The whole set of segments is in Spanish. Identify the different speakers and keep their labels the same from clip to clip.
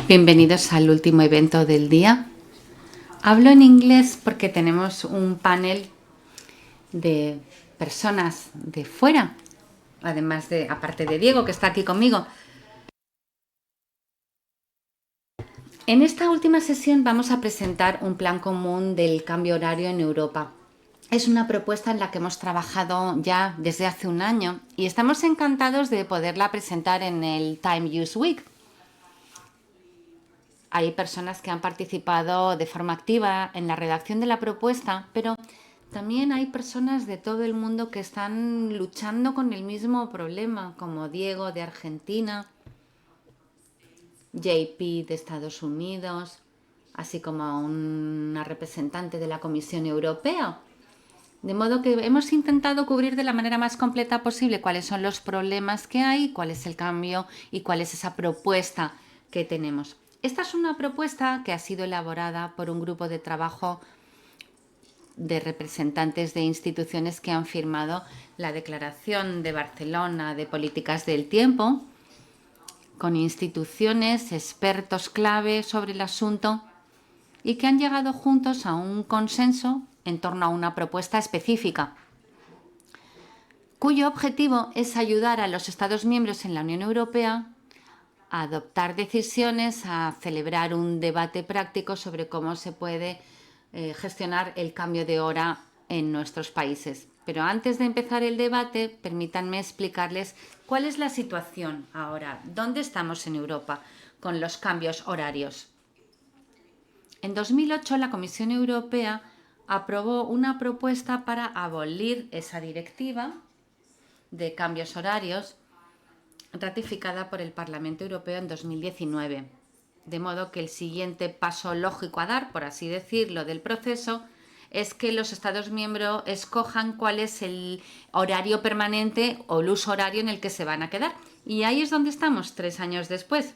Speaker 1: Bienvenidos al último evento del día. Hablo en inglés porque tenemos un panel de personas de fuera, aparte de Diego, que está aquí conmigo. En esta última sesión vamos a presentar un plan común del cambio horario en Europa. Es una propuesta en la que hemos trabajado ya desde hace un año y estamos encantados de poderla presentar en el Time Use Week. Hay personas que han participado de forma activa en la redacción de la propuesta, pero también hay personas de todo el mundo que están luchando con el mismo problema, como Diego de Argentina, JP de Estados Unidos, así como una representante de la Comisión Europea. De modo que hemos intentado cubrir de la manera más completa posible cuáles son los problemas que hay, cuál es el cambio y cuál es esa propuesta que tenemos. Esta es una propuesta que ha sido elaborada por un grupo de trabajo de representantes de instituciones que han firmado la Declaración de Barcelona de Políticas del Tiempo, con instituciones, expertos clave sobre el asunto y que han llegado juntos a un consenso en torno a una propuesta específica, cuyo objetivo es ayudar a los Estados miembros en la Unión Europea a adoptar decisiones, a celebrar un debate práctico sobre cómo se puede gestionar el cambio de hora en nuestros países. Pero antes de empezar el debate, permítanme explicarles cuál es la situación ahora, dónde estamos en Europa con los cambios horarios. En 2008, la Comisión Europea aprobó una propuesta para abolir esa directiva de cambios horarios ratificada por el Parlamento Europeo en 2019. De modo que el siguiente paso lógico a dar, por así decirlo, del proceso es que los Estados miembros escojan cuál es el horario permanente o el uso horario en el que se van a quedar. Y ahí es donde estamos 3 años después.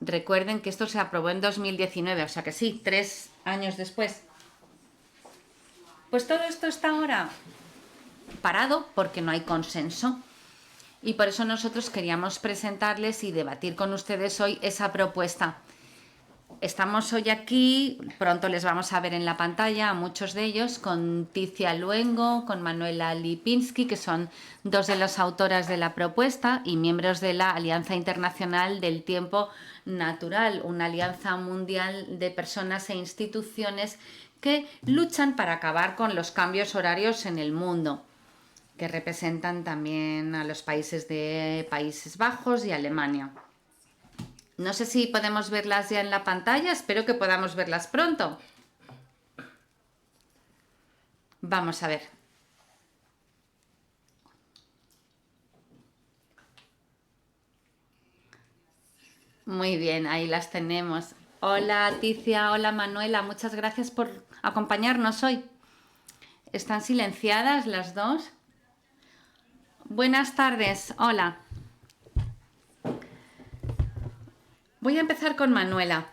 Speaker 1: Recuerden que esto se aprobó en 2019, o sea que sí, 3 años después. Pues todo esto está ahora parado porque no hay consenso. Y por eso nosotros queríamos presentarles y debatir con ustedes hoy esa propuesta. Estamos hoy aquí, pronto les vamos a ver en la pantalla a muchos de ellos, con Ticia Luengo, con Manuela Lipinski, que son dos de las autoras de la propuesta y miembros de la Alianza Internacional del Tiempo Natural, una alianza mundial de personas e instituciones que luchan para acabar con los cambios horarios en el mundo, que representan también a los países de Países Bajos y Alemania. No sé si podemos verlas ya en la pantalla, espero que podamos verlas pronto. Vamos a ver. Muy bien, ahí las tenemos. Hola Ticia, hola Manuela, muchas gracias por acompañarnos hoy. ¿Están silenciadas las dos? Buenas tardes, hola. Voy a empezar con Manuela.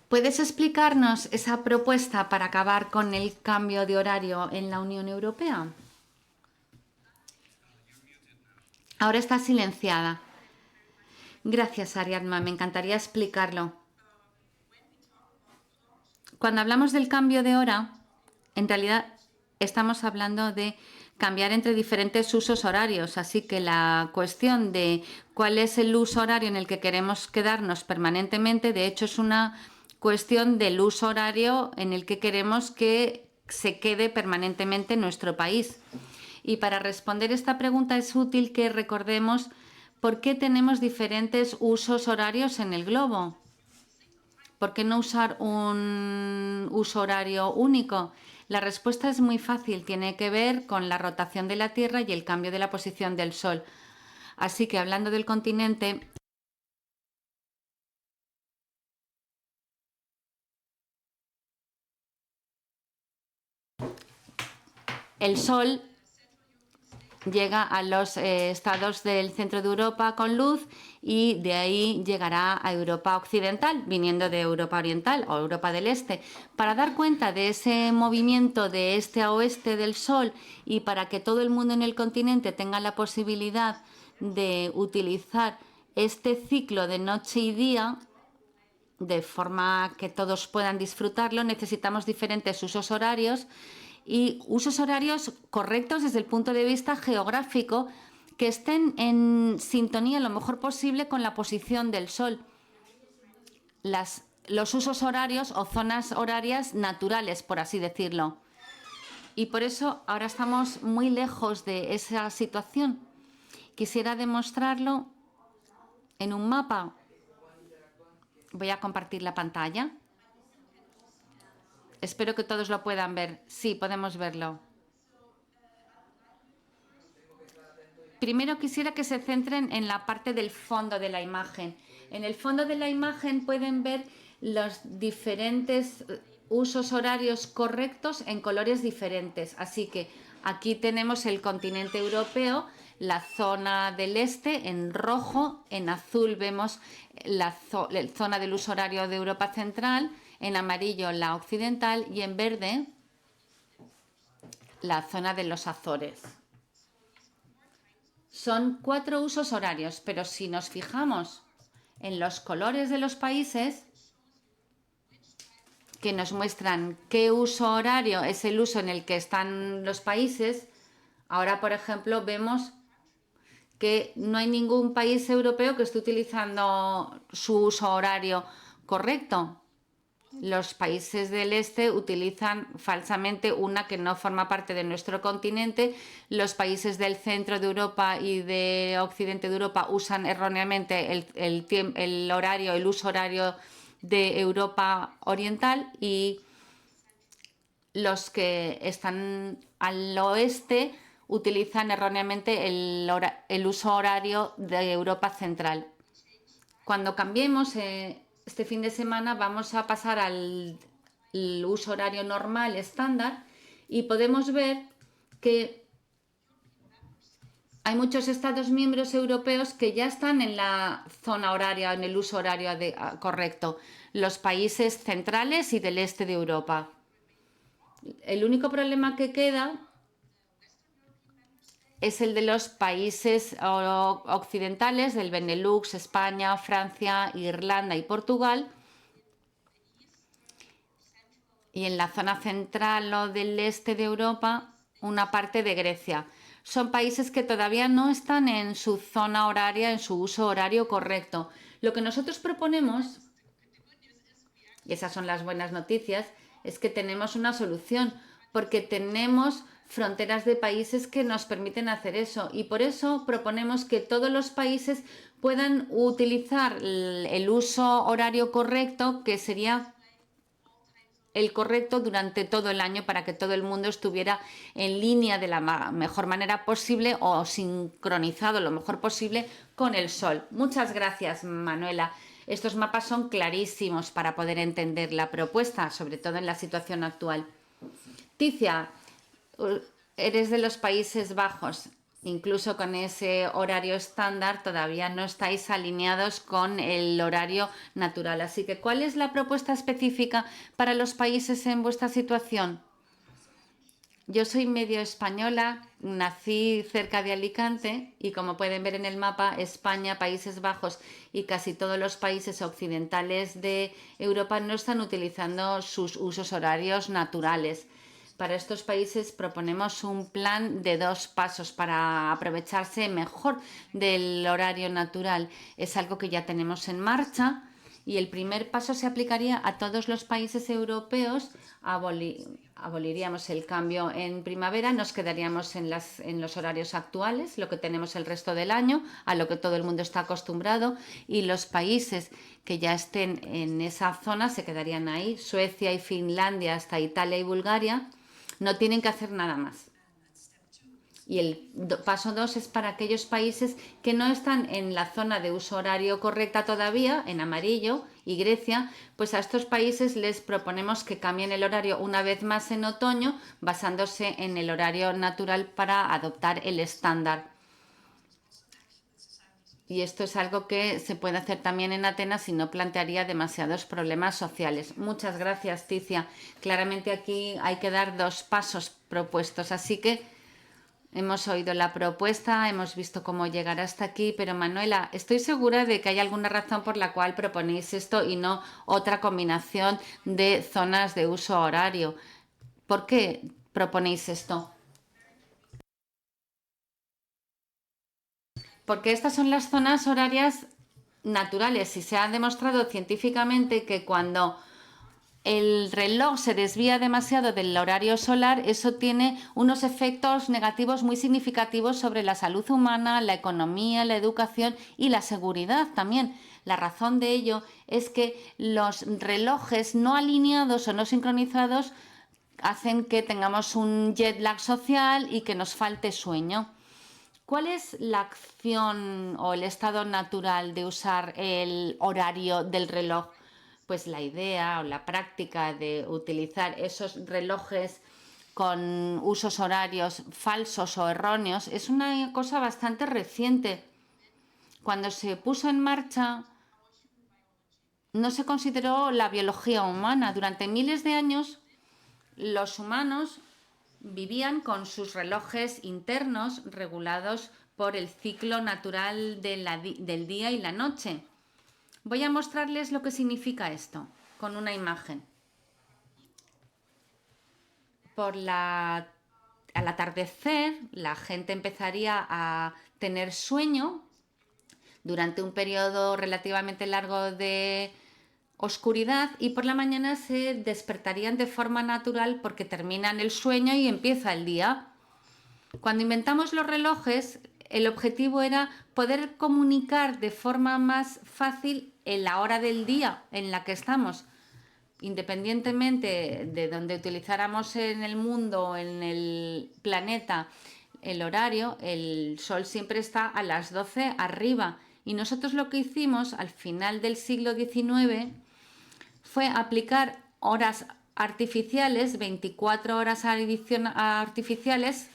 Speaker 1: ¿Puedes explicarnos esa propuesta para acabar con el cambio de horario en la Unión Europea? Ahora está silenciada. Gracias, Ariadna, me encantaría explicarlo. Cuando hablamos del cambio de hora, en realidad estamos hablando de cambiar entre diferentes usos horarios, así que la cuestión de cuál es el uso horario en el que queremos quedarnos permanentemente, de hecho es una cuestión del uso horario en el que queremos que se quede permanentemente en nuestro país. Y para responder esta pregunta es útil que recordemos por qué tenemos diferentes usos horarios en el globo. ¿Por qué no usar un uso horario único? La respuesta es muy fácil, tiene que ver con la rotación de la Tierra y el cambio de la posición del Sol. Así que hablando del continente, el Sol llega a los estados del centro de Europa con luz y de ahí llegará a Europa occidental, viniendo de Europa oriental o Europa del este. Para dar cuenta de ese movimiento de este a oeste del Sol y para que todo el mundo en el continente tenga la posibilidad de utilizar este ciclo de noche y día, de forma que todos puedan disfrutarlo, necesitamos diferentes usos horarios y usos horarios correctos desde el punto de vista geográfico que estén en sintonía lo mejor posible con la posición del Sol. Los usos horarios o zonas horarias naturales, por así decirlo. Y por eso ahora estamos muy lejos de esa situación. Quisiera demostrarlo en un mapa. Voy a compartir la pantalla. Espero que todos lo puedan ver. Sí, podemos verlo. Primero quisiera que se centren en la parte del fondo de la imagen. En el fondo de la imagen pueden ver los diferentes usos horarios correctos en colores diferentes. Así que aquí tenemos el continente europeo, la zona del este en rojo, en azul vemos la zona del uso horario de Europa Central, en amarillo la occidental y en verde la zona de los Azores. Son 4 usos horarios, pero si nos fijamos en los colores de los países que nos muestran qué uso horario es el uso en el que están los países, ahora por ejemplo vemos que no hay ningún país europeo que esté utilizando su uso horario correcto. Los países del este utilizan falsamente una que no forma parte de nuestro continente. Los países del centro de Europa y de occidente de Europa usan erróneamente el horario, el uso horario de Europa oriental, y los que están al oeste utilizan erróneamente el uso horario de Europa central. Cuando cambiemos este fin de semana vamos a pasar al uso horario normal estándar y podemos ver que hay muchos Estados miembros europeos que ya están en la zona horaria, en el uso horario correcto, los países centrales y del este de Europa. El único problema que queda es el de los países occidentales, del Benelux, España, Francia, Irlanda y Portugal. Y en la zona central o del este de Europa, una parte de Grecia. Son países que todavía no están en su zona horaria, en su uso horario correcto. Lo que nosotros proponemos, y esas son las buenas noticias, es que tenemos una solución, porque tenemos fronteras de países que nos permiten hacer eso, y por eso proponemos que todos los países puedan utilizar el uso horario correcto, que sería el correcto durante todo el año, para que todo el mundo estuviera en línea de la mejor manera posible o sincronizado lo mejor posible con el Sol. Muchas gracias, Manuela. Estos mapas son clarísimos para poder entender la propuesta, sobre todo en la situación actual. Ticia, eres de los Países Bajos. Incluso con ese horario estándar todavía no estáis alineados con el horario natural. Así que, ¿cuál es la propuesta específica para los países en vuestra situación? Yo soy medio española, nací cerca de Alicante y, como pueden ver en el mapa, España, Países Bajos y casi todos los países occidentales de Europa no están utilizando sus usos horarios naturales. Para estos países proponemos un plan de 2 pasos para aprovecharse mejor del horario natural. Es algo que ya tenemos en marcha y el primer paso se aplicaría a todos los países europeos. Aboliríamos el cambio en primavera, nos quedaríamos en los horarios actuales, lo que tenemos el resto del año, a lo que todo el mundo está acostumbrado, y los países que ya estén en esa zona se quedarían ahí. Suecia y Finlandia, hasta Italia y Bulgaria, no tienen que hacer nada más. Y el paso 2 es para aquellos países que no están en la zona de uso horario correcta todavía, en amarillo, y Grecia, pues a estos países les proponemos que cambien el horario una vez más en otoño, basándose en el horario natural para adoptar el estándar. Y esto es algo que se puede hacer también en Atenas y no plantearía demasiados problemas sociales. Muchas gracias, Ticia. Claramente aquí hay que dar 2 pasos propuestos, así que hemos oído la propuesta, hemos visto cómo llegar hasta aquí, pero Manuela, estoy segura de que hay alguna razón por la cual proponéis esto y no otra combinación de zonas de uso horario. ¿Por qué proponéis esto? Porque estas son las zonas horarias naturales y se ha demostrado científicamente que cuando el reloj se desvía demasiado del horario solar, eso tiene unos efectos negativos muy significativos sobre la salud humana, la economía, la educación y la seguridad también. La razón de ello es que los relojes no alineados o no sincronizados hacen que tengamos un jet lag social y que nos falte sueño. ¿Cuál es la acción o el estado natural de usar el horario del reloj? Pues la idea o la práctica de utilizar esos relojes con usos horarios falsos o erróneos es una cosa bastante reciente. Cuando se puso en marcha, no se consideró la biología humana. Durante miles de años, los humanos vivían con sus relojes internos regulados por el ciclo natural del día y la noche. Voy a mostrarles lo que significa esto con una imagen. Al atardecer, la gente empezaría a tener sueño durante un periodo relativamente largo de oscuridad y por la mañana se despertarían de forma natural porque terminan el sueño y empieza el día. Cuando inventamos los relojes, el objetivo era poder comunicar de forma más fácil en la hora del día en la que estamos. Independientemente de donde utilizáramos en el mundo o en el planeta el horario, el sol siempre está a las 12 arriba. Y nosotros lo que hicimos al final del siglo XIX fue aplicar horas artificiales, 24 horas artificiales,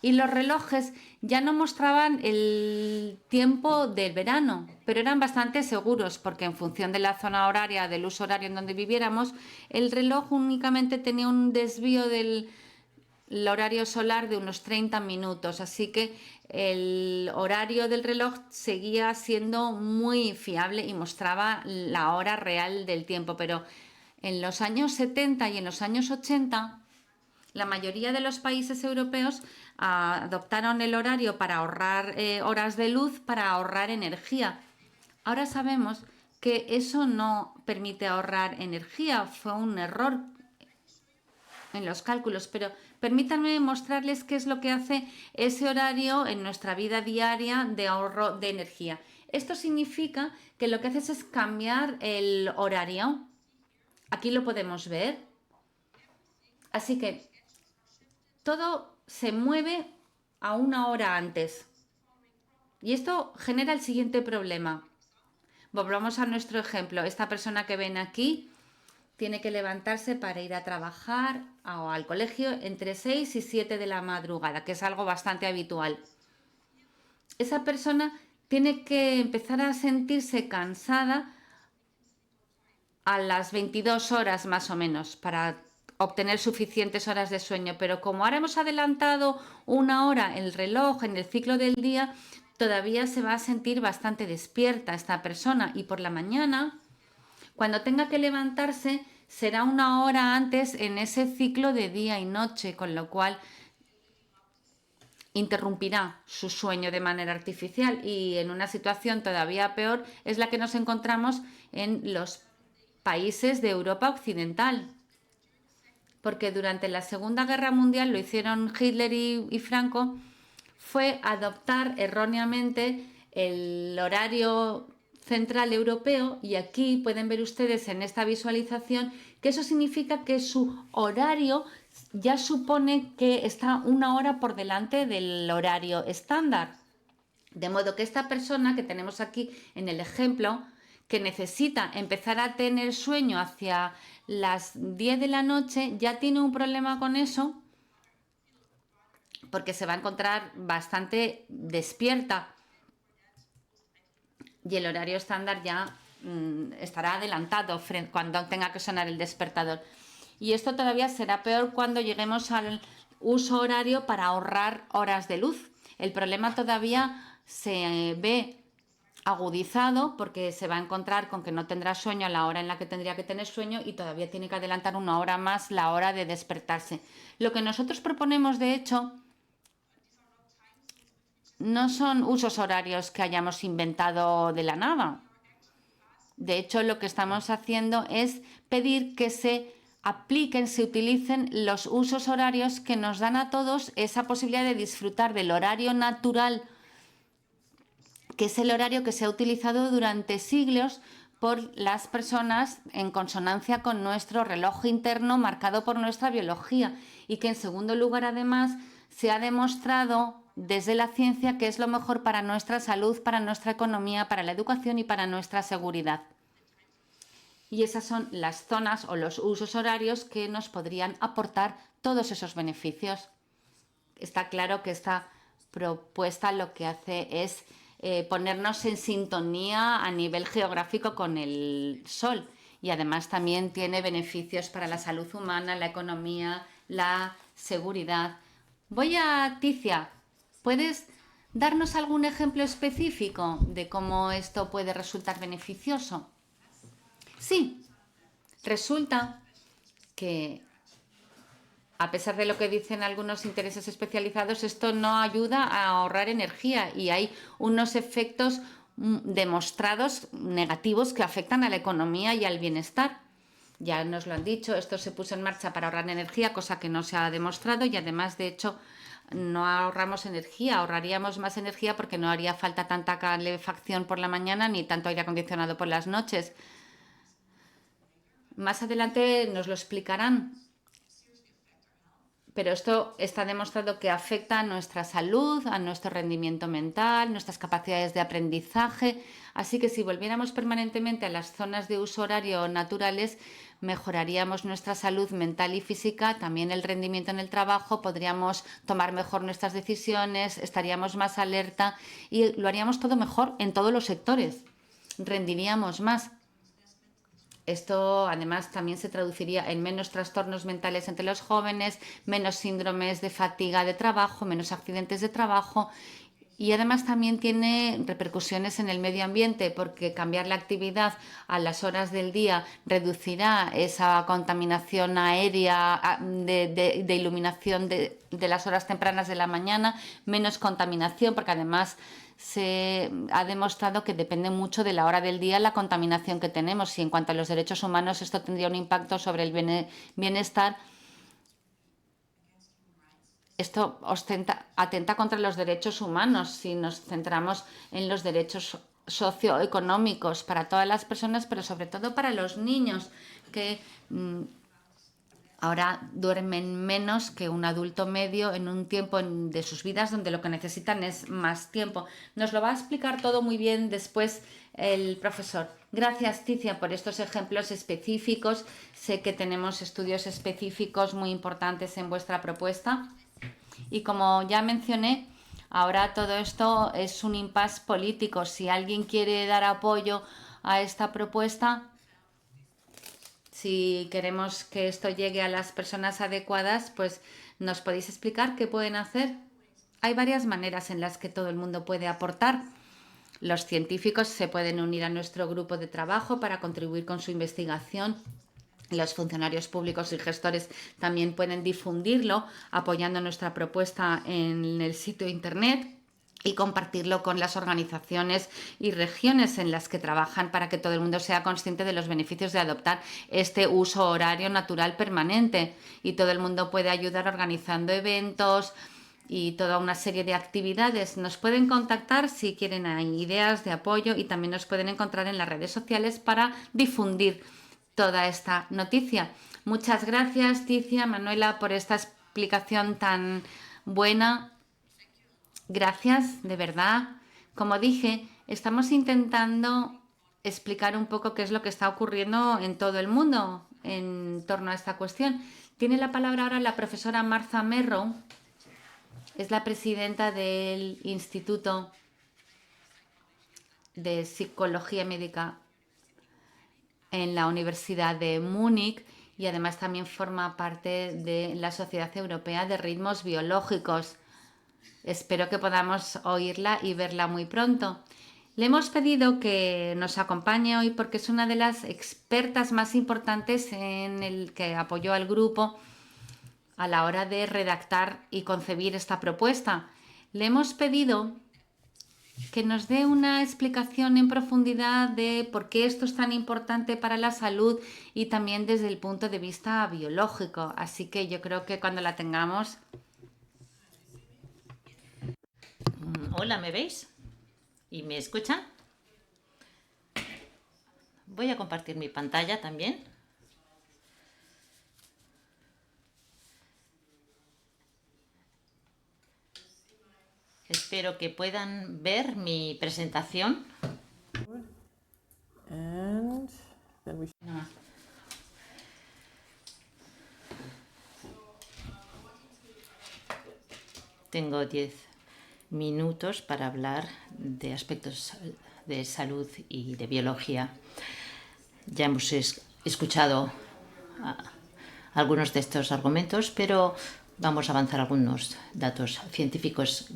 Speaker 1: y los relojes ya no mostraban el tiempo del verano, pero eran bastante seguros porque en función de la zona horaria, del uso horario en donde viviéramos, el reloj únicamente tenía un desvío del horario solar de unos 30 minutos, así que el horario del reloj seguía siendo muy fiable y mostraba la hora real del tiempo, pero en los años 70 y en los años 80 la mayoría de los países europeos adoptaron el horario para ahorrar horas de luz, para ahorrar energía. Ahora sabemos que eso no permite ahorrar energía, fue un error en los cálculos, pero permítanme mostrarles qué es lo que hace ese horario en nuestra vida diaria de ahorro de energía. Esto significa que lo que haces es cambiar el horario. Aquí lo podemos ver. Así que todo se mueve a una hora antes. Y esto genera el siguiente problema. Volvamos a nuestro ejemplo. Esta persona que ven aquí tiene que levantarse para ir a trabajar o al colegio entre 6 y 7 de la madrugada, que es algo bastante habitual. Esa persona tiene que empezar a sentirse cansada a las 22 horas más o menos para obtener suficientes horas de sueño, pero como ahora hemos adelantado una hora el reloj en el ciclo del día, todavía se va a sentir bastante despierta esta persona y por la mañana, cuando tenga que levantarse, será una hora antes en ese ciclo de día y noche, con lo cual interrumpirá su sueño de manera artificial y en una situación todavía peor es la que nos encontramos en los países de Europa Occidental. Porque durante la Segunda Guerra Mundial lo hicieron Hitler y Franco, fue adoptar erróneamente el horario central europeo y aquí pueden ver ustedes en esta visualización que eso significa que su horario ya supone que está una hora por delante del horario estándar. De modo que esta persona que tenemos aquí en el ejemplo que necesita empezar a tener sueño hacia las 10 de la noche, ya tiene un problema con eso porque se va a encontrar bastante despierta y el horario estándar ya estará adelantado cuando tenga que sonar el despertador. Y esto todavía será peor cuando lleguemos al uso horario para ahorrar horas de luz. El problema todavía se ve agudizado porque se va a encontrar con que no tendrá sueño a la hora en la que tendría que tener sueño y todavía tiene que adelantar una hora más la hora de despertarse. Lo que nosotros proponemos, de hecho, no son usos horarios que hayamos inventado de la nada. De hecho, lo que estamos haciendo es pedir que se apliquen, se utilicen los usos horarios que nos dan a todos esa posibilidad de disfrutar del horario natural, que es el horario que se ha utilizado durante siglos por las personas en consonancia con nuestro reloj interno marcado por nuestra biología y que en segundo lugar además se ha demostrado desde la ciencia que es lo mejor para nuestra salud, para nuestra economía, para la educación y para nuestra seguridad. Y esas son las zonas o los usos horarios que nos podrían aportar todos esos beneficios. Está claro que esta propuesta lo que hace es ponernos en sintonía a nivel geográfico con el Sol y además también tiene beneficios para la salud humana, la economía, la seguridad. Voy a Ticia, ¿puedes darnos algún ejemplo específico de cómo esto puede resultar beneficioso? Sí, resulta que a pesar de lo que dicen algunos intereses especializados, esto no ayuda a ahorrar energía y hay unos efectos demostrados negativos que afectan a la economía y al bienestar. Ya nos lo han dicho, esto se puso en marcha para ahorrar energía, cosa que no se ha demostrado y además, de hecho, no ahorramos energía, ahorraríamos más energía porque no haría falta tanta calefacción por la mañana ni tanto aire acondicionado por las noches. Más adelante nos lo explicarán. Pero esto está demostrado que afecta a nuestra salud, a nuestro rendimiento mental, nuestras capacidades de aprendizaje. Así que si volviéramos permanentemente a las zonas de uso horario naturales, mejoraríamos nuestra salud mental y física, también el rendimiento en el trabajo, podríamos tomar mejor nuestras decisiones, estaríamos más alerta y lo haríamos todo mejor en todos los sectores. Rendiríamos más. Esto además también se traduciría en menos trastornos mentales entre los jóvenes, menos síndromes de fatiga de trabajo, menos accidentes de trabajo y además también tiene repercusiones en el medio ambiente porque cambiar la actividad a las horas del día reducirá esa contaminación aérea de iluminación de las horas tempranas de la mañana, menos contaminación porque además se ha demostrado que depende mucho de la hora del día la contaminación que tenemos y en cuanto a los derechos humanos esto tendría un impacto sobre el bienestar. Esto atenta contra los derechos humanos si nos centramos en los derechos socioeconómicos para todas las personas, pero sobre todo para los niños que ahora duermen menos que un adulto medio en un tiempo de sus vidas donde lo que necesitan es más tiempo. Nos lo va a explicar todo muy bien después el profesor. Gracias, Ticia, por estos ejemplos específicos. Sé que tenemos estudios específicos muy importantes en vuestra propuesta. Y como ya mencioné, ahora todo esto es un impasse político. Si alguien quiere dar apoyo a esta propuesta, si queremos que esto llegue a las personas adecuadas, pues ¿nos podéis explicar qué pueden hacer? Hay varias maneras en las que todo el mundo puede aportar. Los científicos se pueden unir a nuestro grupo de trabajo para contribuir con su investigación. Los funcionarios públicos y gestores también pueden difundirlo apoyando nuestra propuesta en el sitio internet y compartirlo con las organizaciones y regiones en las que trabajan para que todo el mundo sea consciente de los beneficios de adoptar este uso horario natural permanente. Y todo el mundo puede ayudar organizando eventos y toda una serie de actividades. Nos pueden contactar si quieren ideas de apoyo y también nos pueden encontrar en las redes sociales para difundir toda esta noticia. Muchas gracias, Ticia, Manuela, por esta explicación tan buena. Gracias, de verdad. Como dije, estamos intentando explicar un poco qué es lo que está ocurriendo en todo el mundo en torno a esta cuestión. Tiene la palabra ahora la profesora Martha Merrow, es la presidenta del Instituto de Psicología Médica en la Universidad de Múnich y además también forma parte de la Sociedad Europea de Ritmos Biológicos. Espero que podamos oírla y verla muy pronto. Le hemos pedido que nos acompañe hoy porque es una de las expertas más importantes en el que apoyó al grupo a la hora de redactar y concebir esta propuesta. Le hemos pedido que nos dé una explicación en profundidad de por qué esto es tan importante para la salud y también desde el punto de vista biológico. Así que yo creo que cuando la tengamos...
Speaker 2: Hola, ¿me veis? ¿Y me escuchan? Voy a compartir mi pantalla también. Espero que puedan ver mi presentación.
Speaker 3: And then we
Speaker 2: Tengo 10 minutos para hablar de aspectos de salud y de biología. Ya hemos escuchado algunos de estos argumentos, pero vamos a avanzar algunos datos científicos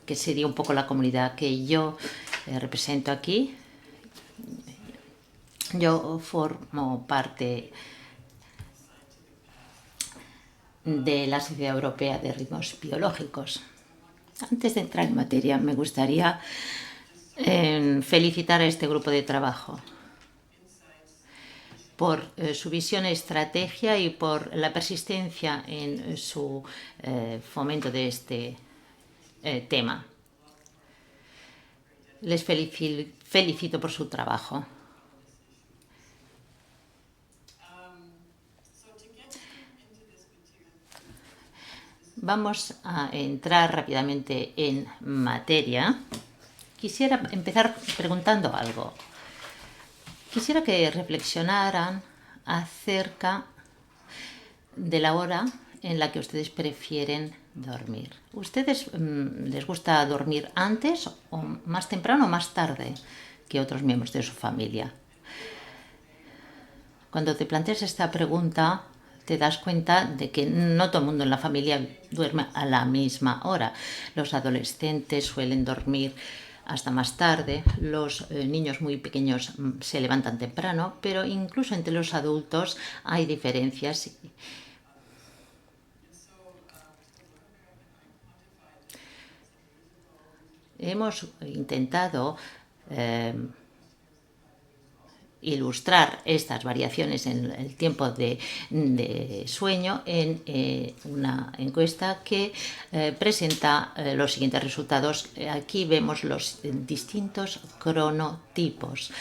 Speaker 2: que sería un poco la comunidad que yo represento aquí. Yo formo parte de la Sociedad Europea de Ritmos Biológicos. Antes de entrar en materia, me gustaría felicitar a este grupo de trabajo por su visión y estrategia y por la persistencia en su fomento de este tema. Les felicito por su trabajo. Vamos a entrar rápidamente en materia. Quisiera empezar preguntando algo. Quisiera que reflexionaran acerca de la hora en la que ustedes prefieren dormir. ¿Ustedes les gusta dormir antes o más temprano o más tarde que otros miembros de su familia? Cuando te planteas esta pregunta, te das cuenta de que no todo el mundo en la familia duerme a la misma hora. Los adolescentes suelen dormir hasta más tarde, los niños muy pequeños se levantan temprano, pero incluso entre los adultos hay diferencias. Hemos intentado ilustrar estas variaciones en el tiempo de sueño en una encuesta que presenta los siguientes resultados. Aquí vemos los distintos cronotipos.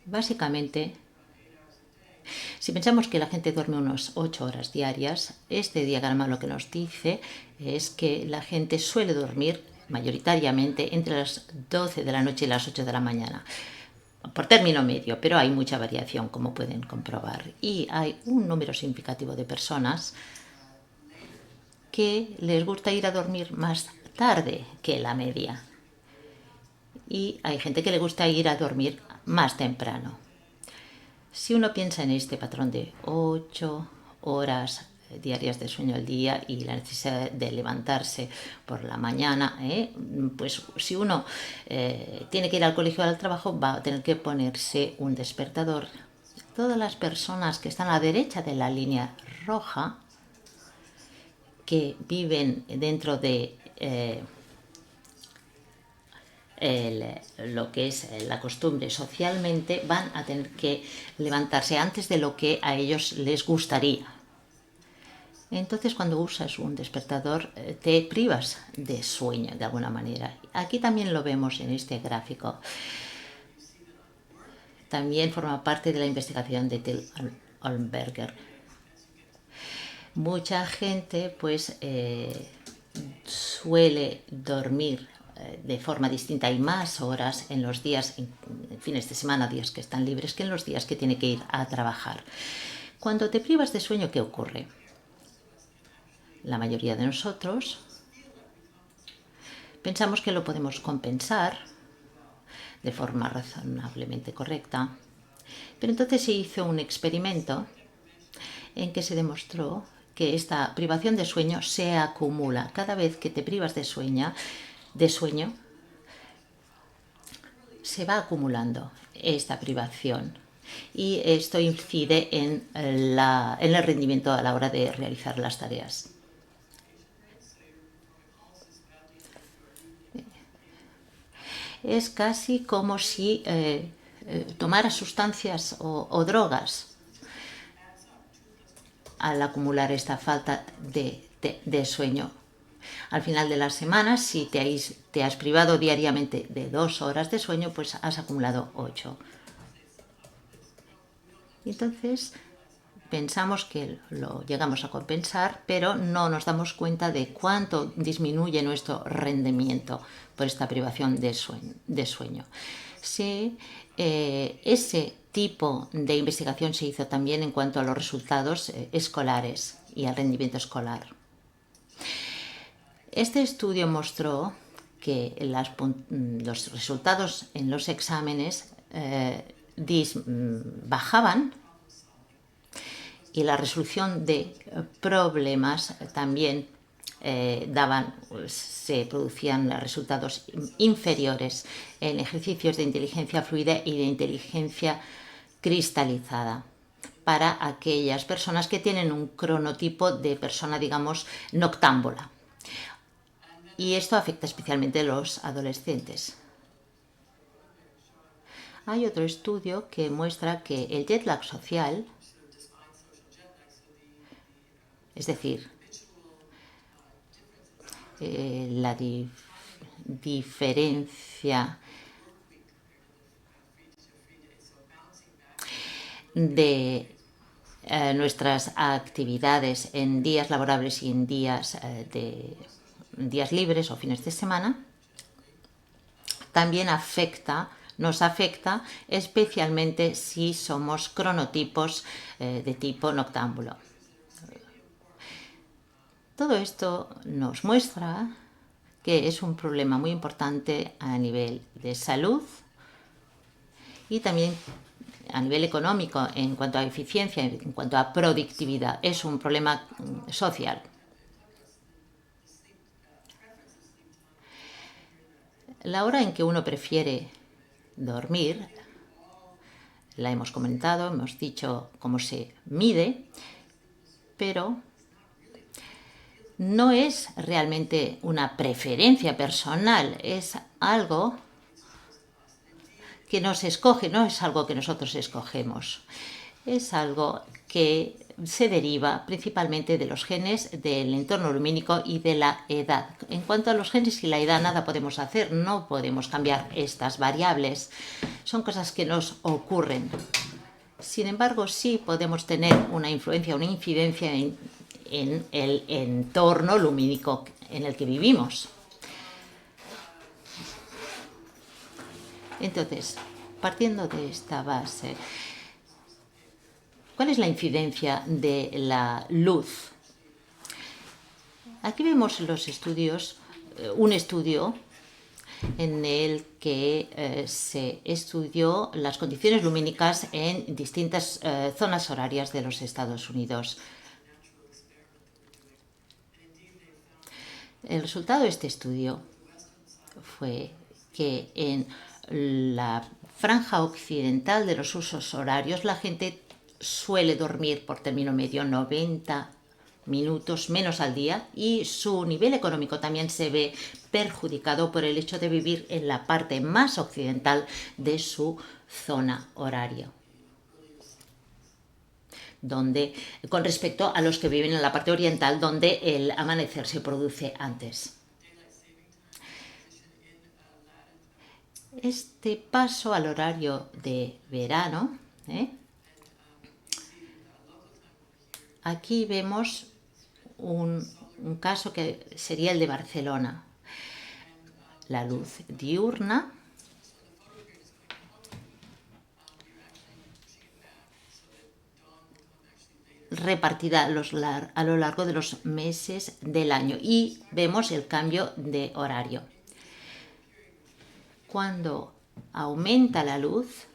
Speaker 2: Básicamente, si pensamos que la gente duerme unas 8 horas diarias, este diagrama lo que nos dice es que la gente suele dormir mayoritariamente entre las 12 de la noche y las 8 de la mañana, por término medio, pero hay mucha variación, como pueden comprobar. Y hay un número significativo de personas que les gusta ir a dormir más tarde que la media. Y hay gente que le gusta ir a dormir más temprano. Si uno piensa en este patrón de 8 horas diarias de sueño al día y la necesidad de levantarse por la mañana, pues si uno tiene que ir al colegio o al trabajo, va a tener que ponerse un despertador. Todas las personas que están a la derecha de la línea roja, que viven dentro de lo que es la costumbre socialmente, van a tener que levantarse antes de lo que a ellos les gustaría. Entonces, cuando usas un despertador, te privas de sueño de alguna manera. Aquí también lo vemos en este gráfico. También forma parte de la investigación de Till Olmberger. Mucha gente pues suele dormir de forma distinta y más horas en los días, en fines de semana, días que están libres, que en los días que tiene que ir a trabajar. Cuando te privas de sueño, ¿qué ocurre? La mayoría de nosotros pensamos que lo podemos compensar de forma razonablemente correcta, pero entonces se hizo un experimento en que se demostró que esta privación de sueño se acumula. Cada vez que te privas de sueño, se va acumulando esta privación y esto incide en el rendimiento a la hora de realizar las tareas. Es casi como si tomaras sustancias o drogas al acumular esta falta de sueño. Al final de la semana, si te has privado diariamente de 2 horas de sueño, pues has acumulado 8. Entonces, pensamos que lo llegamos a compensar, pero no nos damos cuenta de cuánto disminuye nuestro rendimiento por esta privación de sueño. Sí, ese tipo de investigación se hizo también en cuanto a los resultados escolares y al rendimiento escolar. Este estudio mostró que los resultados en los exámenes bajaban y la resolución de problemas también se producían resultados inferiores en ejercicios de inteligencia fluida y de inteligencia cristalizada para aquellas personas que tienen un cronotipo de persona, digamos, noctámbula. Y esto afecta especialmente a los adolescentes. Hay otro estudio que muestra que el jet lag social, es decir, la diferencia de nuestras actividades en días laborables y en días libres o fines de semana, también nos afecta especialmente si somos cronotipos de tipo noctámbulo. Todo esto nos muestra que es un problema muy importante a nivel de salud y también a nivel económico en cuanto a eficiencia, en cuanto a productividad. Es un problema social. La hora en que uno prefiere dormir, la hemos comentado, hemos dicho cómo se mide, pero no es realmente una preferencia personal, es algo que nos escoge, no es algo que nosotros escogemos. Es algo que se deriva principalmente de los genes, del entorno lumínico y de la edad. En cuanto a los genes y la edad, nada podemos hacer, no podemos cambiar estas variables. Son cosas que nos ocurren. Sin embargo, sí podemos tener una influencia, una incidencia en el entorno lumínico en el que vivimos. Entonces, partiendo de esta base, ¿cuál es la incidencia de la luz? Aquí vemos los estudios, un estudio en el que se estudió las condiciones lumínicas en distintas zonas horarias de los Estados Unidos. El resultado de este estudio fue que en la franja occidental de los usos horarios la gente suele dormir por término medio 90 minutos menos al día y su nivel económico también se ve perjudicado por el hecho de vivir en la parte más occidental de su zona horaria, con respecto a los que viven en la parte oriental, donde el amanecer se produce antes. Este paso al horario de verano, aquí vemos un caso que sería el de Barcelona. la luz diurna repartida a lo largo de los meses del año y vemos el cambio de horario. Cuando aumenta la luz,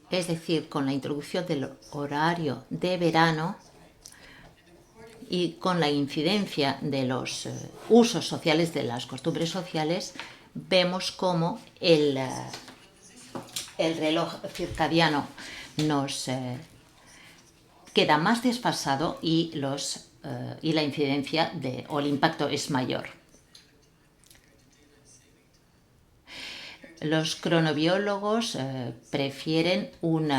Speaker 2: es decir, con la introducción del horario de verano y con la incidencia de los usos sociales, de las costumbres sociales, vemos cómo el reloj circadiano nos queda más desfasado y la incidencia o el impacto es mayor. Los cronobiólogos prefieren un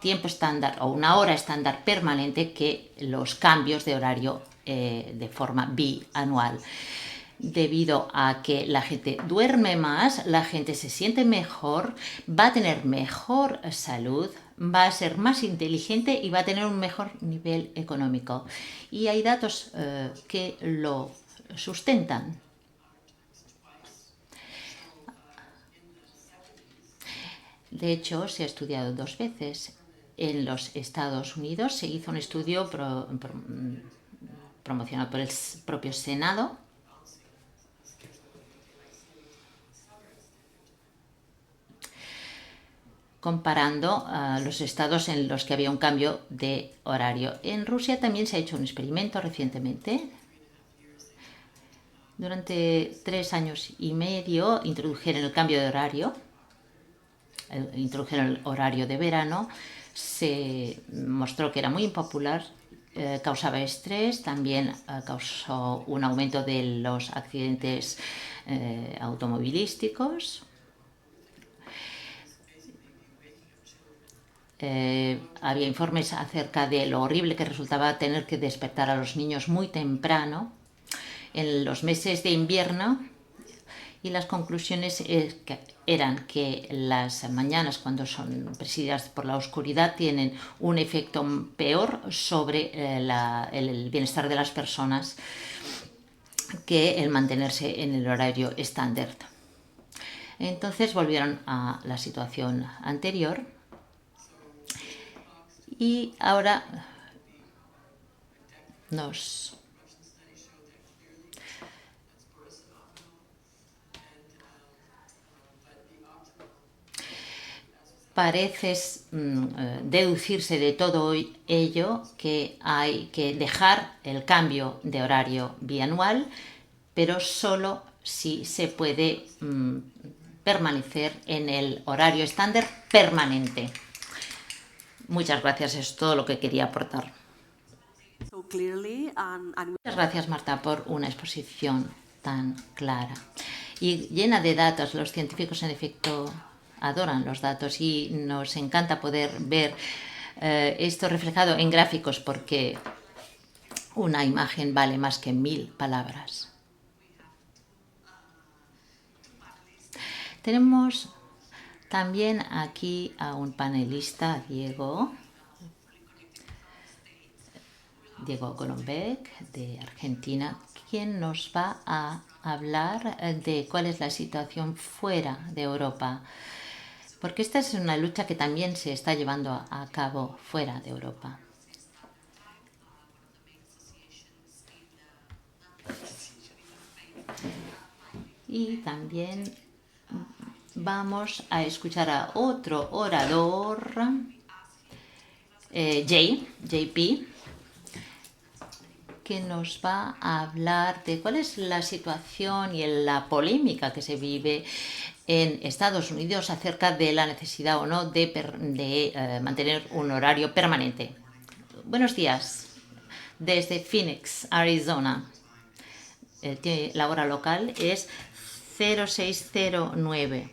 Speaker 2: tiempo estándar o una hora estándar permanente que los cambios de horario de forma bianual. Debido a que la gente duerme más, la gente se siente mejor, va a tener mejor salud, va a ser más inteligente y va a tener un mejor nivel económico. Y hay datos que lo sustentan. De hecho, se ha estudiado 2 veces. En los Estados Unidos se hizo un estudio promocionado por el propio Senado, comparando los estados en los que había un cambio de horario. En Rusia también se ha hecho un experimento recientemente. Durante 3 años y medio introdujeron el cambio de horario, introdujeron el horario de verano. Se mostró que era muy impopular, causaba estrés, también causó un aumento de los accidentes automovilísticos. Había informes acerca de lo horrible que resultaba tener que despertar a los niños muy temprano en los meses de invierno, y las conclusiones eran que las mañanas, cuando son presididas por la oscuridad, tienen un efecto peor sobre el bienestar de las personas que el mantenerse en el horario estándar. Entonces volvieron a la situación anterior y ahora nos parece deducirse de todo ello que hay que dejar el cambio de horario bianual, pero solo si se puede permanecer en el horario estándar permanente. Muchas gracias, es todo lo que quería aportar. Muchas gracias, Marta, por una exposición tan clara y llena de datos. Los científicos, en efecto, adoran los datos y nos encanta poder ver esto reflejado en gráficos, porque una imagen vale más que 1000 palabras. Tenemos también aquí a un panelista, Diego Golombek, de Argentina, quien nos va a hablar de cuál es la situación fuera de Europa, porque esta es una lucha que también se está llevando a cabo fuera de Europa. Y también vamos a escuchar a otro orador, JP, que nos va a hablar de cuál es la situación y la polémica que se vive en Estados Unidos acerca de la necesidad o no de mantener un horario permanente. Buenos días, desde Phoenix, Arizona. La hora local es 0609.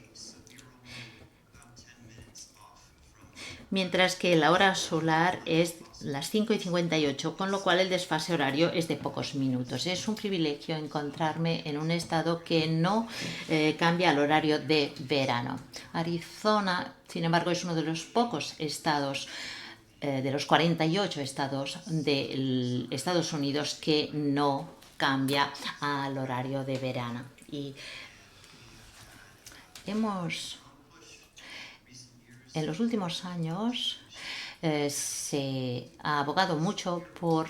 Speaker 2: Mientras que la hora solar es las 5:58, con lo cual el desfase horario es de pocos minutos. Es un privilegio encontrarme en un estado que no cambia al horario de verano. Arizona, sin embargo, es uno de los pocos estados de los 48 estados de Estados Unidos que no cambia al horario de verano. Y en los últimos años se ha abogado mucho por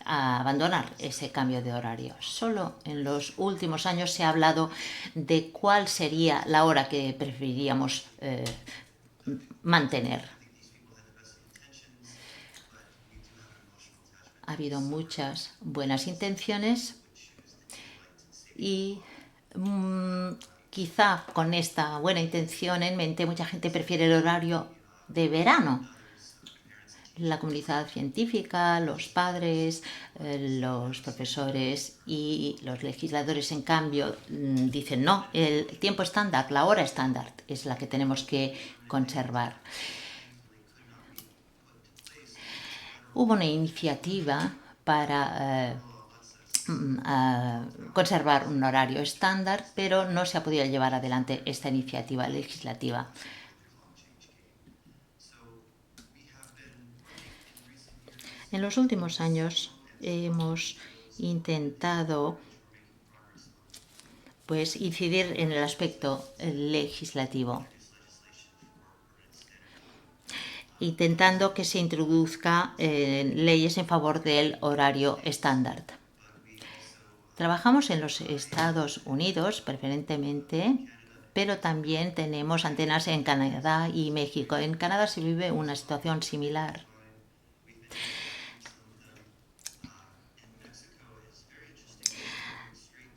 Speaker 2: abandonar ese cambio de horario. Solo en los últimos años se ha hablado de cuál sería la hora que preferiríamos mantener. Ha habido muchas buenas intenciones y quizá con esta buena intención en mente mucha gente prefiere el horario de verano. La comunidad científica, los padres, los profesores y los legisladores, en cambio, dicen no, el tiempo estándar, la hora estándar es la que tenemos que conservar. Hubo una iniciativa para conservar un horario estándar, pero no se ha podido llevar adelante esta iniciativa legislativa. En los últimos años hemos intentado incidir en el aspecto legislativo, intentando que se introduzca leyes en favor del horario estándar. Trabajamos en los Estados Unidos preferentemente, pero también tenemos antenas en Canadá y México. En Canadá se vive una situación similar.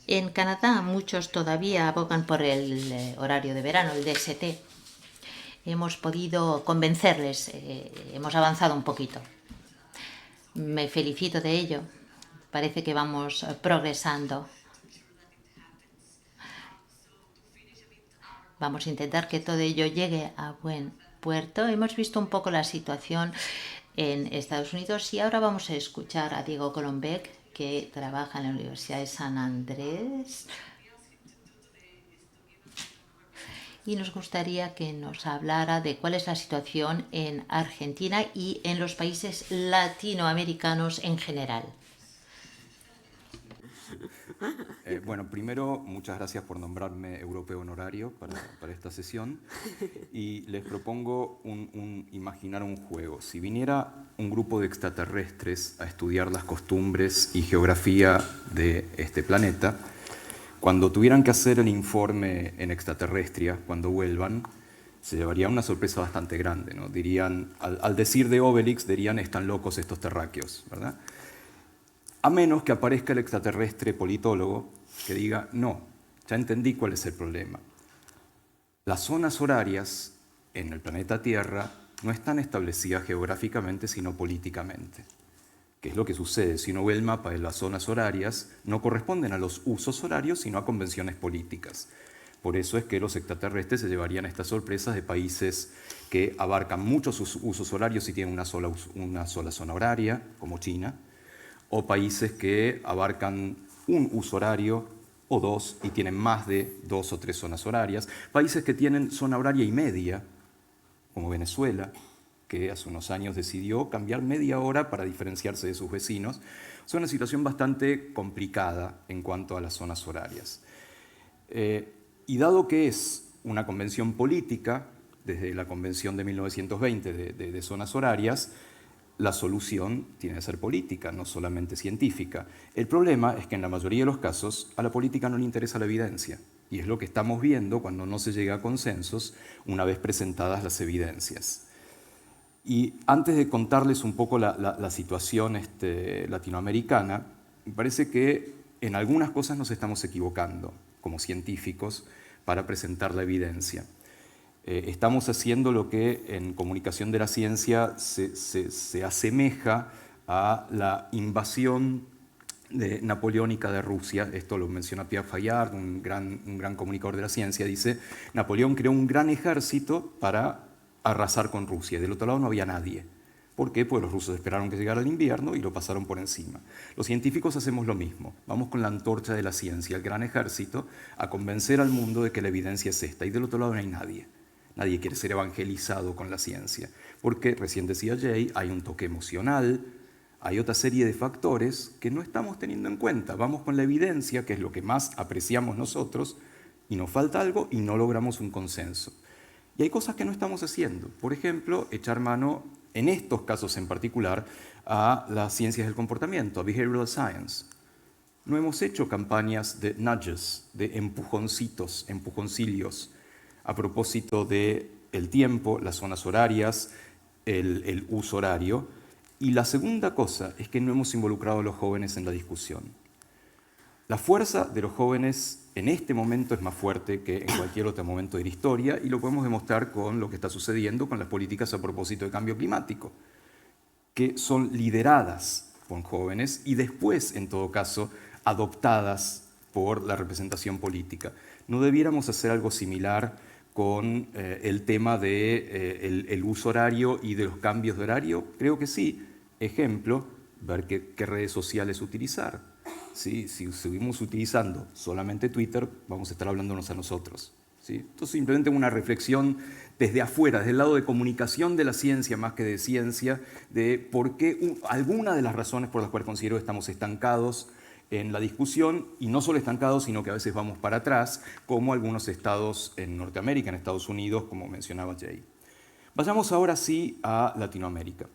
Speaker 2: En Canadá muchos todavía abogan por el horario de verano, el DST. Hemos podido convencerles, hemos avanzado un poquito. Me felicito de ello. Parece que vamos progresando. Vamos a intentar que todo ello llegue a buen puerto. Hemos visto un poco la situación en Estados Unidos y ahora vamos a escuchar a Diego Golombek, que trabaja en la Universidad de San Andrés. Y nos gustaría que nos hablara de cuál es la situación en Argentina y en los países latinoamericanos en general.
Speaker 4: Bueno, primero, muchas gracias por nombrarme europeo honorario para esta sesión. Y les propongo imaginar un juego. Si viniera un grupo de extraterrestres a estudiar las costumbres y geografía de este planeta, cuando tuvieran que hacer el informe en extraterrestria, cuando vuelvan, se llevaría una sorpresa bastante grande, ¿no? Dirían, al decir de Obelix, dirían, están locos estos terráqueos, ¿verdad? A menos que aparezca el extraterrestre politólogo que diga, no, ya entendí cuál es el problema. Las zonas horarias en el planeta Tierra no están establecidas geográficamente, sino políticamente. ¿Qué es lo que sucede? Si uno ve el mapa de las zonas horarias, no corresponden a los usos horarios, sino a convenciones políticas. Por eso es que los extraterrestres se llevarían estas sorpresas de países que abarcan muchos usos horarios y tienen una sola zona horaria, como China, o países que abarcan un uso horario o dos y tienen más de 2 o 3 zonas horarias, países que tienen zona horaria y media, como Venezuela, que hace unos años decidió cambiar media hora para diferenciarse de sus vecinos. Es una situación bastante complicada en cuanto a las zonas horarias. Y dado que es una convención política, desde la convención de 1920 de zonas horarias, la solución tiene que ser política, no solamente científica. El problema es que en la mayoría de los casos a la política no le interesa la evidencia, y es lo que estamos viendo cuando no se llega a consensos una vez presentadas las evidencias. Y antes de contarles un poco la situación latinoamericana, me parece que en algunas cosas nos estamos equivocando como científicos para presentar la evidencia. Estamos haciendo lo que en comunicación de la ciencia se asemeja a la invasión napoleónica de Rusia. Esto lo menciona Pierre Fayard, un gran comunicador de la ciencia. Dice, Napoleón creó un gran ejército para arrasar con Rusia. Del otro lado no había nadie. ¿Por qué? Pues los rusos esperaron que llegara el invierno y lo pasaron por encima. Los científicos hacemos lo mismo. Vamos con la antorcha de la ciencia, el gran ejército, a convencer al mundo de que la evidencia es esta. Y del otro lado no hay nadie. Nadie quiere ser evangelizado con la ciencia, porque, recién decía Jay, hay un toque emocional, hay otra serie de factores que no estamos teniendo en cuenta. Vamos con la evidencia, que es lo que más apreciamos nosotros, y nos falta algo y no logramos un consenso. Y hay cosas que no estamos haciendo. Por ejemplo, echar mano, en estos casos en particular, a las ciencias del comportamiento, a behavioral science. No hemos hecho campañas de nudges, de empujoncitos, empujoncillos, a propósito del tiempo, las zonas horarias, el uso horario. Y la segunda cosa es que no hemos involucrado a los jóvenes en la discusión. La fuerza de los jóvenes en este momento es más fuerte que en cualquier otro momento de la historia y lo podemos demostrar con lo que está sucediendo con las políticas a propósito de cambio climático, que son lideradas por jóvenes y después, en todo caso, adoptadas por la representación política. ¿No debiéramos hacer algo similar con el tema del uso horario y de los cambios de horario? Creo que sí. Ejemplo, ver qué redes sociales utilizar. ¿Sí? Si seguimos utilizando solamente Twitter, vamos a estar hablándonos a nosotros. ¿Sí? Esto es simplemente una reflexión desde afuera, desde el lado de comunicación de la ciencia más que de ciencia, de por qué alguna de las razones por las cuales considero que estamos estancados en la discusión, y no solo estancados, sino que a veces vamos para atrás, como algunos estados en Norteamérica, en Estados Unidos, como mencionaba Jay. Vayamos ahora sí a Latinoamérica.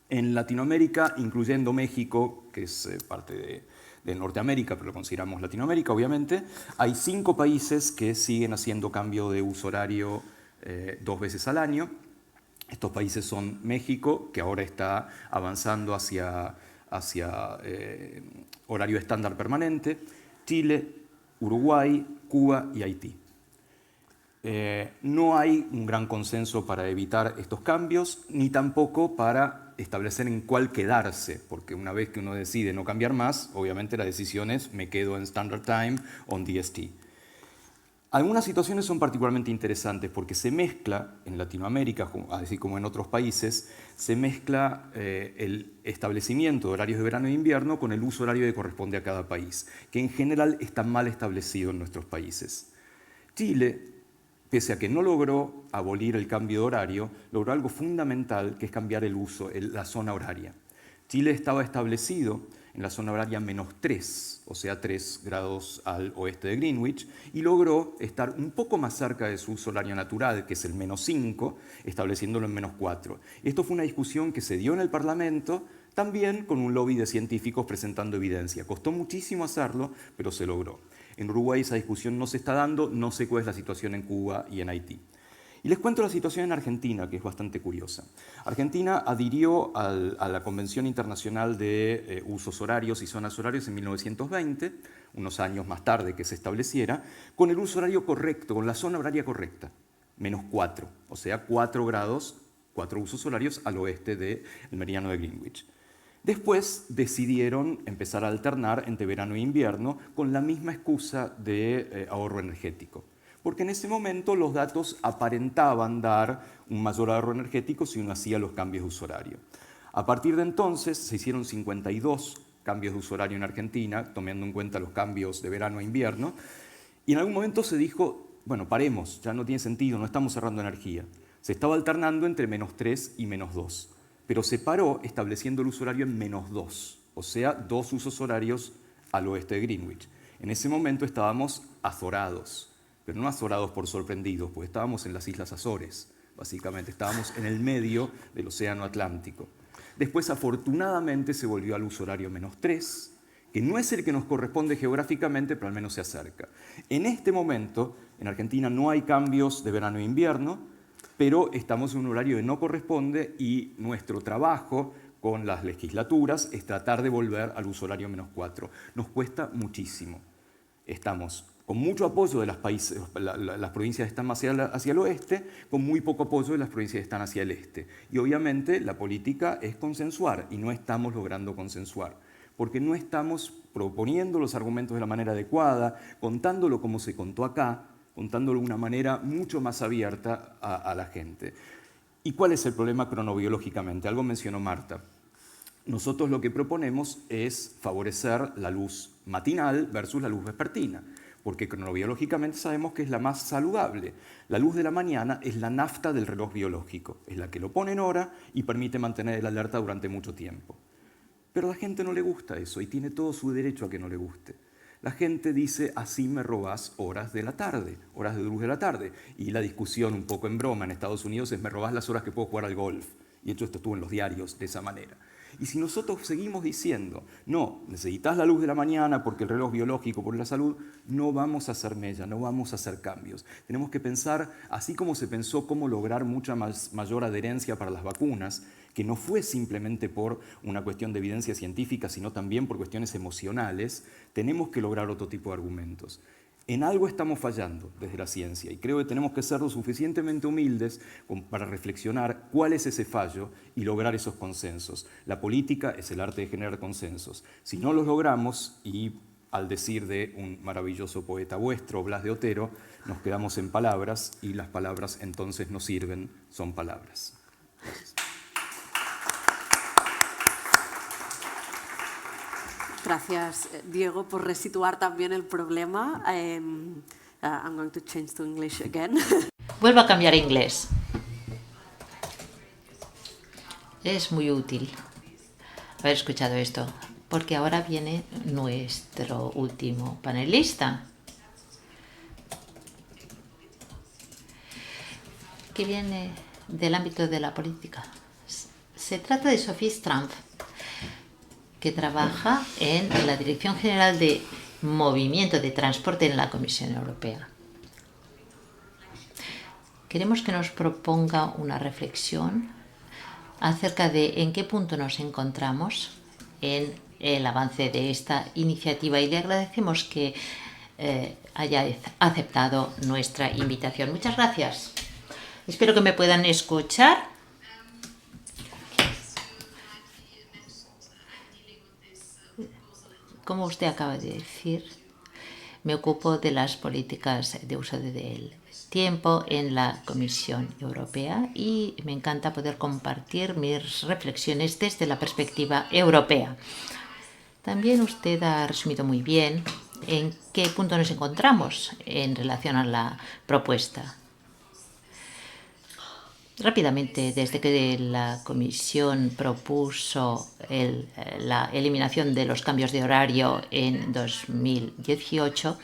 Speaker 4: En Latinoamérica, incluyendo México, que es parte de Norteamérica, pero lo consideramos Latinoamérica, obviamente, hay 5 países que siguen haciendo cambio de uso horario 2 veces al año. Estos países son México, que ahora está avanzando hacia horario estándar permanente, Chile, Uruguay, Cuba y Haití. No hay un gran consenso para evitar estos cambios, ni tampoco para establecer en cuál quedarse, porque una vez que uno decide no cambiar más, obviamente la decisión es me quedo en Standard Time o en DST. Algunas situaciones son particularmente interesantes porque se mezcla en Latinoamérica, así como en otros países, se mezcla el establecimiento de horarios de verano e invierno con el uso horario que corresponde a cada país, que en general está mal establecido en nuestros países. Chile, pese a que no logró abolir el cambio de horario, logró algo fundamental, que es cambiar el uso, la zona horaria. Chile estaba establecido en la zona horaria -3, o sea, 3 grados al oeste de Greenwich, y logró estar un poco más cerca de su uso horario natural, que es el -5, estableciéndolo en -4. Esto fue una discusión que se dio en el Parlamento, también con un lobby de científicos presentando evidencia. Costó muchísimo hacerlo, pero se logró. En Uruguay esa discusión no se está dando, no sé cuál es la situación en Cuba y en Haití. Y les cuento la situación en Argentina, que es bastante curiosa. Argentina adhirió a la Convención Internacional de Usos Horarios y Zonas Horarias en 1920, unos años más tarde que se estableciera, con el uso horario correcto, con la zona horaria correcta, -4, o sea, 4 grados, 4 usos horarios al oeste del meridiano de Greenwich. Después decidieron empezar a alternar entre verano e invierno con la misma excusa de ahorro energético. Porque en ese momento los datos aparentaban dar un mayor ahorro energético si uno hacía los cambios de uso horario. A partir de entonces se hicieron 52 cambios de uso horario en Argentina, tomando en cuenta los cambios de verano e invierno, y en algún momento se dijo, bueno, paremos, ya no tiene sentido, no estamos cerrando energía. Se estaba alternando entre -3 y -2, pero se paró estableciendo el uso horario en -2, o sea, 2 usos horarios al oeste de Greenwich. En ese momento estábamos azorados, pero no azorados por sorprendidos, porque estábamos en las Islas Azores, básicamente, estábamos en el medio del Océano Atlántico. Después, afortunadamente, se volvió al uso horario -3, que no es el que nos corresponde geográficamente, pero al menos se acerca. En este momento, en Argentina no hay cambios de verano e invierno, pero estamos en un horario que no corresponde y nuestro trabajo con las legislaturas es tratar de volver al uso horario -4. Nos cuesta muchísimo. Estamos con mucho apoyo de las provincias que están más hacia el oeste, con muy poco apoyo de las provincias que están hacia el este. Y obviamente la política es consensuar y no estamos logrando consensuar, porque no estamos proponiendo los argumentos de la manera adecuada, contándolo como se contó acá, contándolo de una manera mucho más abierta a la gente. ¿Y cuál es el problema cronobiológicamente? Algo mencionó Marta. Nosotros lo que proponemos es favorecer la luz matinal versus la luz vespertina. porque cronobiológicamente sabemos que es la más saludable. La luz de la mañana es la nafta del reloj biológico, es la que lo pone en hora y permite mantener el alerta durante mucho tiempo. Pero a la gente no le gusta eso y tiene todo su derecho a que no le guste. La gente dice, así me robás horas de la tarde, horas de luz de la tarde. Y la discusión un poco en broma en Estados Unidos es, me robás las horas que puedo jugar al golf. Y de hecho esto estuvo en los diarios de esa manera. Y si nosotros seguimos diciendo, no, necesitas la luz de la mañana porque el reloj biológico, por la salud, no vamos a hacer mella, no vamos a hacer cambios. Tenemos que pensar, así como se pensó cómo lograr mucha mayor adherencia para las vacunas, que no fue simplemente por una cuestión de evidencia científica, sino también por cuestiones emocionales, tenemos que lograr otro tipo de argumentos. En algo estamos fallando desde la ciencia y creo que tenemos que ser lo suficientemente humildes para reflexionar cuál es ese fallo y lograr esos consensos. La política es el arte de generar consensos. Si no los logramos, y al decir de un maravilloso poeta vuestro, Blas de Otero, nos quedamos en palabras y las palabras entonces no sirven, son palabras. Gracias.
Speaker 5: Gracias, Diego, por resituar también el problema. I'm going to change to English again.
Speaker 2: Vuelvo a cambiar a inglés. Es muy útil haber escuchado esto, porque ahora viene nuestro último panelista, que viene del ámbito de la política. Se trata de Sophie Strumpf, que trabaja en la Dirección General de Movimiento de Transporte en la Comisión Europea. Queremos que nos proponga una reflexión acerca de en qué punto nos encontramos en el avance de esta iniciativa y le agradecemos que haya aceptado nuestra invitación. Muchas gracias. Espero que me puedan escuchar. Como usted acaba de decir, me ocupo de las políticas de uso del tiempo en la Comisión Europea y me encanta poder compartir mis reflexiones desde la perspectiva europea. También usted ha resumido muy bien en qué punto nos encontramos en relación a la propuesta. Rápidamente, desde que la Comisión propuso la eliminación de los cambios de horario en 2018,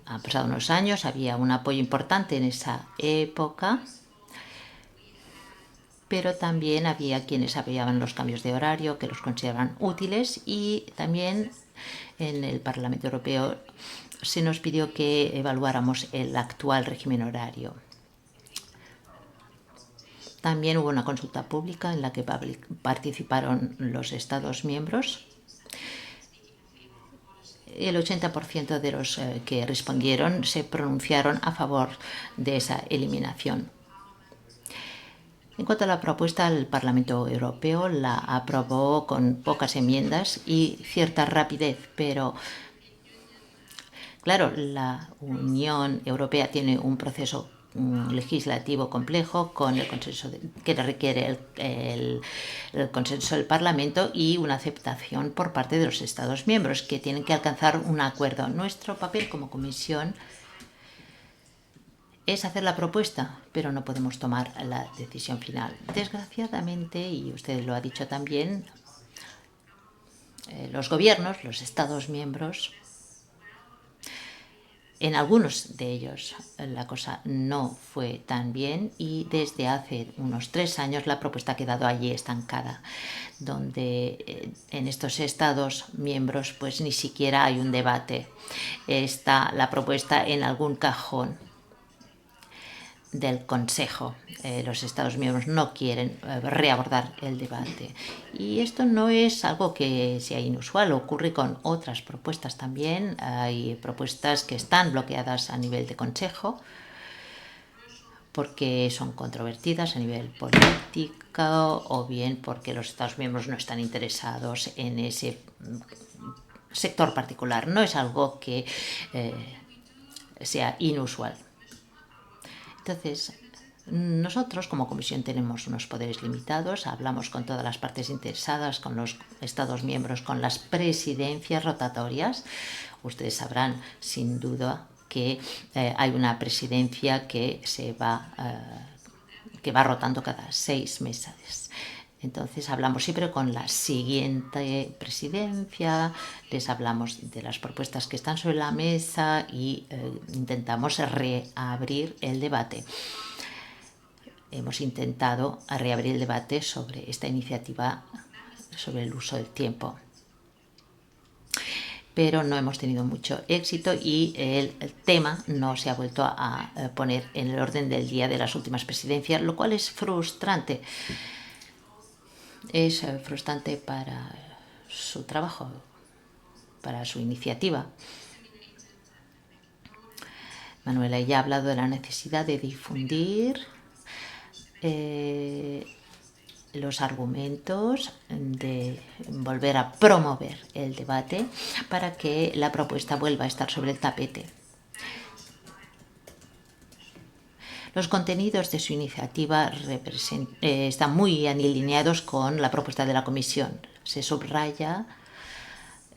Speaker 2: han pasado unos años, había un apoyo importante en esa época, pero también había quienes apoyaban los cambios de horario, que los consideraban útiles, y también en el Parlamento Europeo se nos pidió que evaluáramos el actual régimen horario. También hubo una consulta pública en la que participaron los Estados miembros. El 80% de los que respondieron se pronunciaron a favor de esa eliminación. En cuanto a la propuesta, el Parlamento Europeo la aprobó con pocas enmiendas y cierta rapidez, pero claro, la Unión Europea tiene un proceso legislativo complejo con el consenso que requiere el consenso del Parlamento y una aceptación por parte de los Estados miembros que tienen que alcanzar un acuerdo. Nuestro papel como Comisión es hacer la propuesta, pero no podemos tomar la decisión final. Desgraciadamente, y usted lo ha dicho también, los gobiernos, los Estados miembros, en algunos de ellos la cosa no fue tan bien y desde hace unos 3 años la propuesta ha quedado allí estancada, donde en estos Estados miembros pues ni siquiera hay un debate. Está la propuesta en algún cajón del Consejo. Los Estados miembros no quieren reabordar el debate. Y esto no es algo que sea inusual, ocurre con otras propuestas también. Hay propuestas que están bloqueadas a nivel de Consejo porque son controvertidas a nivel político o bien porque los Estados miembros no están interesados en ese sector particular. No es algo que sea inusual. Entonces, nosotros como Comisión tenemos unos poderes limitados, hablamos con todas las partes interesadas, con los Estados miembros, con las presidencias rotatorias Ustedes sabrán, sin duda, que hay una presidencia que va rotando cada 6 meses. Entonces hablamos siempre con la siguiente presidencia, les hablamos de las propuestas que están sobre la mesa y intentamos reabrir el debate. Hemos intentado reabrir el debate sobre esta iniciativa sobre el uso del tiempo, pero no hemos tenido mucho éxito y el tema no se ha vuelto a poner en el orden del día de las últimas presidencias, lo cual es frustrante. Es frustrante para su trabajo, para su iniciativa. Manuela ya ha hablado de la necesidad de difundir los argumentos, de volver a promover el debate para que la propuesta vuelva a estar sobre el tapete. Los contenidos de su iniciativa están muy alineados con la propuesta de la Comisión. Se subraya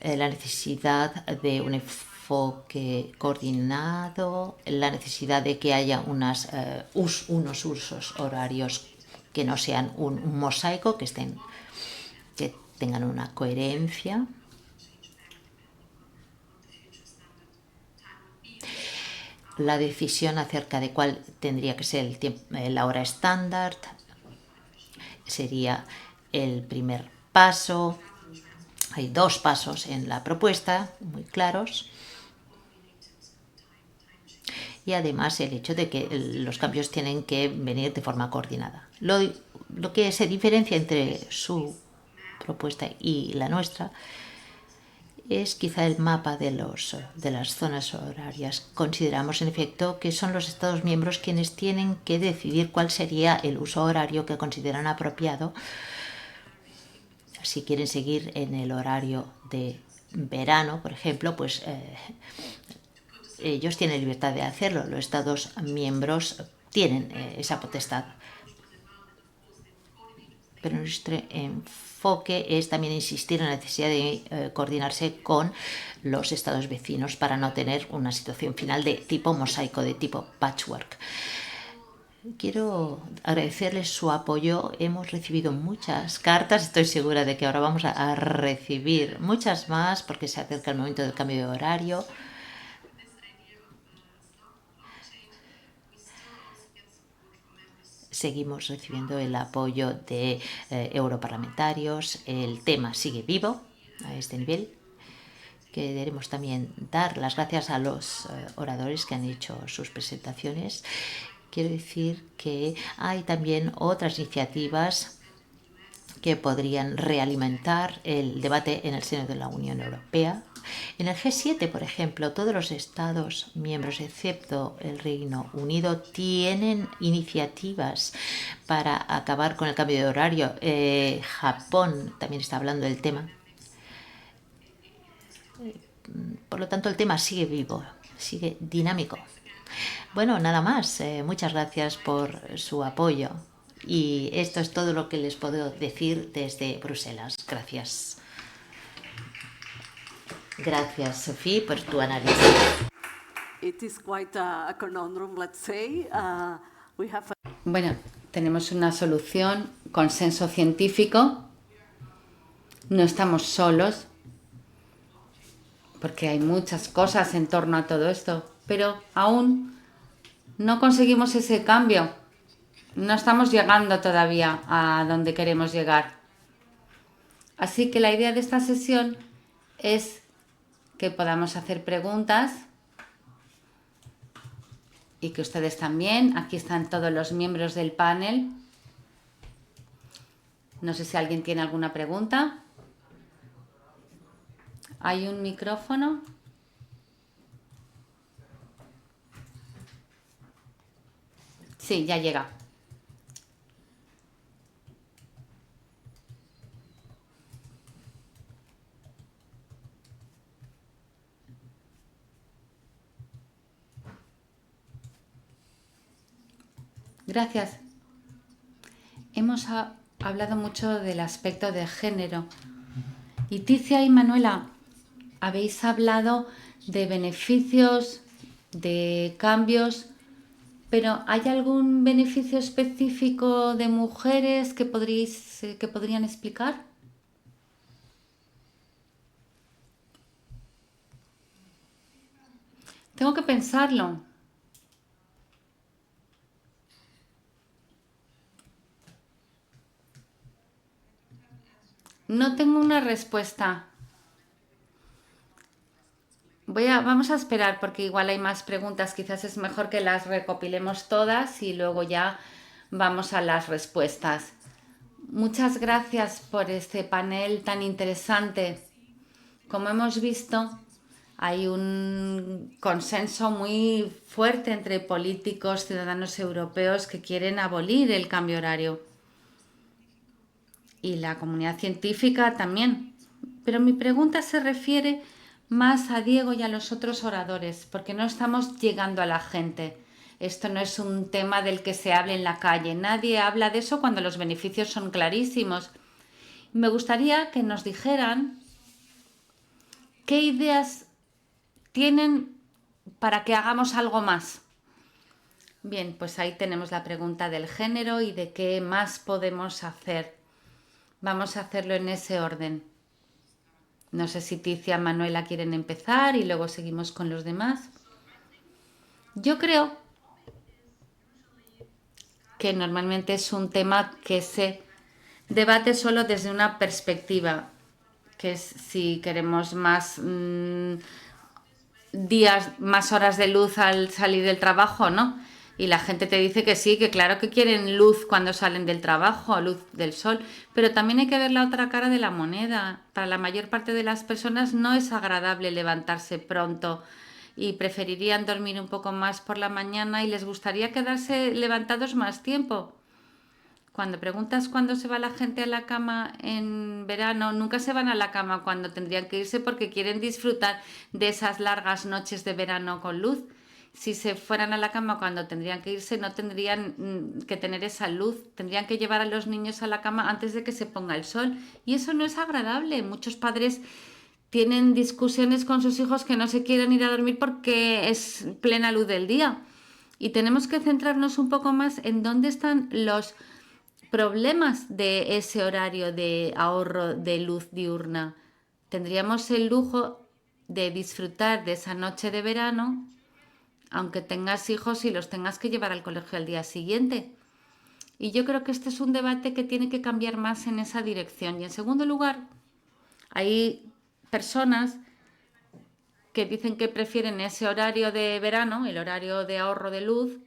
Speaker 2: la necesidad de un enfoque coordinado, la necesidad de que haya unos usos horarios que no sean un mosaico, que tengan una coherencia. La decisión acerca de cuál tendría que ser la hora estándar sería el primer paso. Hay 2 pasos en la propuesta muy claros. Y además el hecho de que los cambios tienen que venir de forma coordinada. Lo que se diferencia entre su propuesta y la nuestra es quizá el mapa de las zonas horarias. Consideramos, en efecto, que son los Estados miembros quienes tienen que decidir cuál sería el uso horario que consideran apropiado. Si quieren seguir en el horario de verano, por ejemplo, pues ellos tienen libertad de hacerlo. Los Estados miembros tienen esa potestad. Pero nuestro enfoque es también insistir en la necesidad de coordinarse con los Estados vecinos para no tener una situación final de tipo mosaico, de tipo patchwork. Quiero agradecerles su apoyo. Hemos recibido muchas cartas. Estoy segura de que ahora vamos a recibir muchas más porque se acerca el momento del cambio de horario. Seguimos recibiendo el apoyo de europarlamentarios. El tema sigue vivo a este nivel. Queremos también dar las gracias a los oradores que han hecho sus presentaciones. Quiero decir que hay también otras iniciativas que podrían realimentar el debate en el seno de la Unión Europea. En el G7, por ejemplo, todos los Estados miembros, excepto el Reino Unido, tienen iniciativas para acabar con el cambio de horario. Japón también está hablando del tema. Por lo tanto, el tema sigue vivo, sigue dinámico. Bueno, nada más. Muchas gracias por su apoyo. Y esto es todo lo que les puedo decir desde Bruselas. Gracias. Gracias, Sophie, por tu análisis.
Speaker 5: It is quite a conundrum, let's say. We have
Speaker 1: Bueno, tenemos una solución, consenso científico. No estamos solos, porque hay muchas cosas en torno a todo esto, pero aún no conseguimos ese cambio. No estamos llegando todavía a donde queremos llegar. Así que la idea de esta sesión es que podamos hacer preguntas y que ustedes también. Aquí están todos los miembros del panel. No sé si alguien tiene alguna pregunta. ¿Hay un micrófono? Sí, ya llega. Gracias. Hemos hablado mucho del aspecto de género. Y Ticia y Manuela, habéis hablado de beneficios, de cambios, pero ¿hay algún beneficio específico de mujeres que podrían explicar? Tengo que pensarlo. No tengo una respuesta. Vamos a esperar porque igual hay más preguntas. Quizás es mejor que las recopilemos todas y luego ya vamos a las respuestas. Muchas gracias por este panel tan interesante. Como hemos visto, hay un consenso muy fuerte entre políticos, ciudadanos europeos que quieren abolir el cambio horario. Y la comunidad científica también. Pero mi pregunta se refiere más a Diego y a los otros oradores, porque no estamos llegando a la gente. Esto no es un tema del que se hable en la calle. Nadie habla de eso cuando los beneficios son clarísimos. Me gustaría que nos dijeran qué ideas tienen para que hagamos algo más. Bien, pues ahí tenemos la pregunta del género y de qué más podemos hacer. Vamos a hacerlo en ese orden. No sé si Ticia, Manuela quieren empezar y luego seguimos con los demás. Yo creo que normalmente es un tema que se debate solo desde una perspectiva, que es si queremos más días, más horas de luz al salir del trabajo, ¿no? Y la gente te dice que sí, que claro que quieren luz cuando salen del trabajo, luz del sol, pero también hay que ver la otra cara de la moneda. Para la mayor parte de las personas no es agradable levantarse pronto y preferirían dormir un poco más por la mañana y les gustaría quedarse levantados más tiempo. Cuando preguntas cuándo se va la gente a la cama en verano, nunca se van a la cama cuando tendrían que irse porque quieren disfrutar de esas largas noches de verano con luz. Si se fueran a la cama cuando tendrían que irse, no tendrían que tener esa luz. Tendrían que llevar a los niños a la cama antes de que se ponga el sol. Y eso no es agradable. Muchos padres tienen discusiones con sus hijos que no se quieren ir a dormir porque es plena luz del día. Y tenemos que centrarnos un poco más en dónde están los problemas de ese horario de ahorro de luz diurna. Tendríamos el lujo de disfrutar de esa noche de verano, aunque tengas hijos y los tengas que llevar al colegio al día siguiente. Y yo creo que este es un debate que tiene que cambiar más en esa dirección. Y en segundo lugar, hay personas que dicen que prefieren ese horario de verano, el horario de ahorro de luz.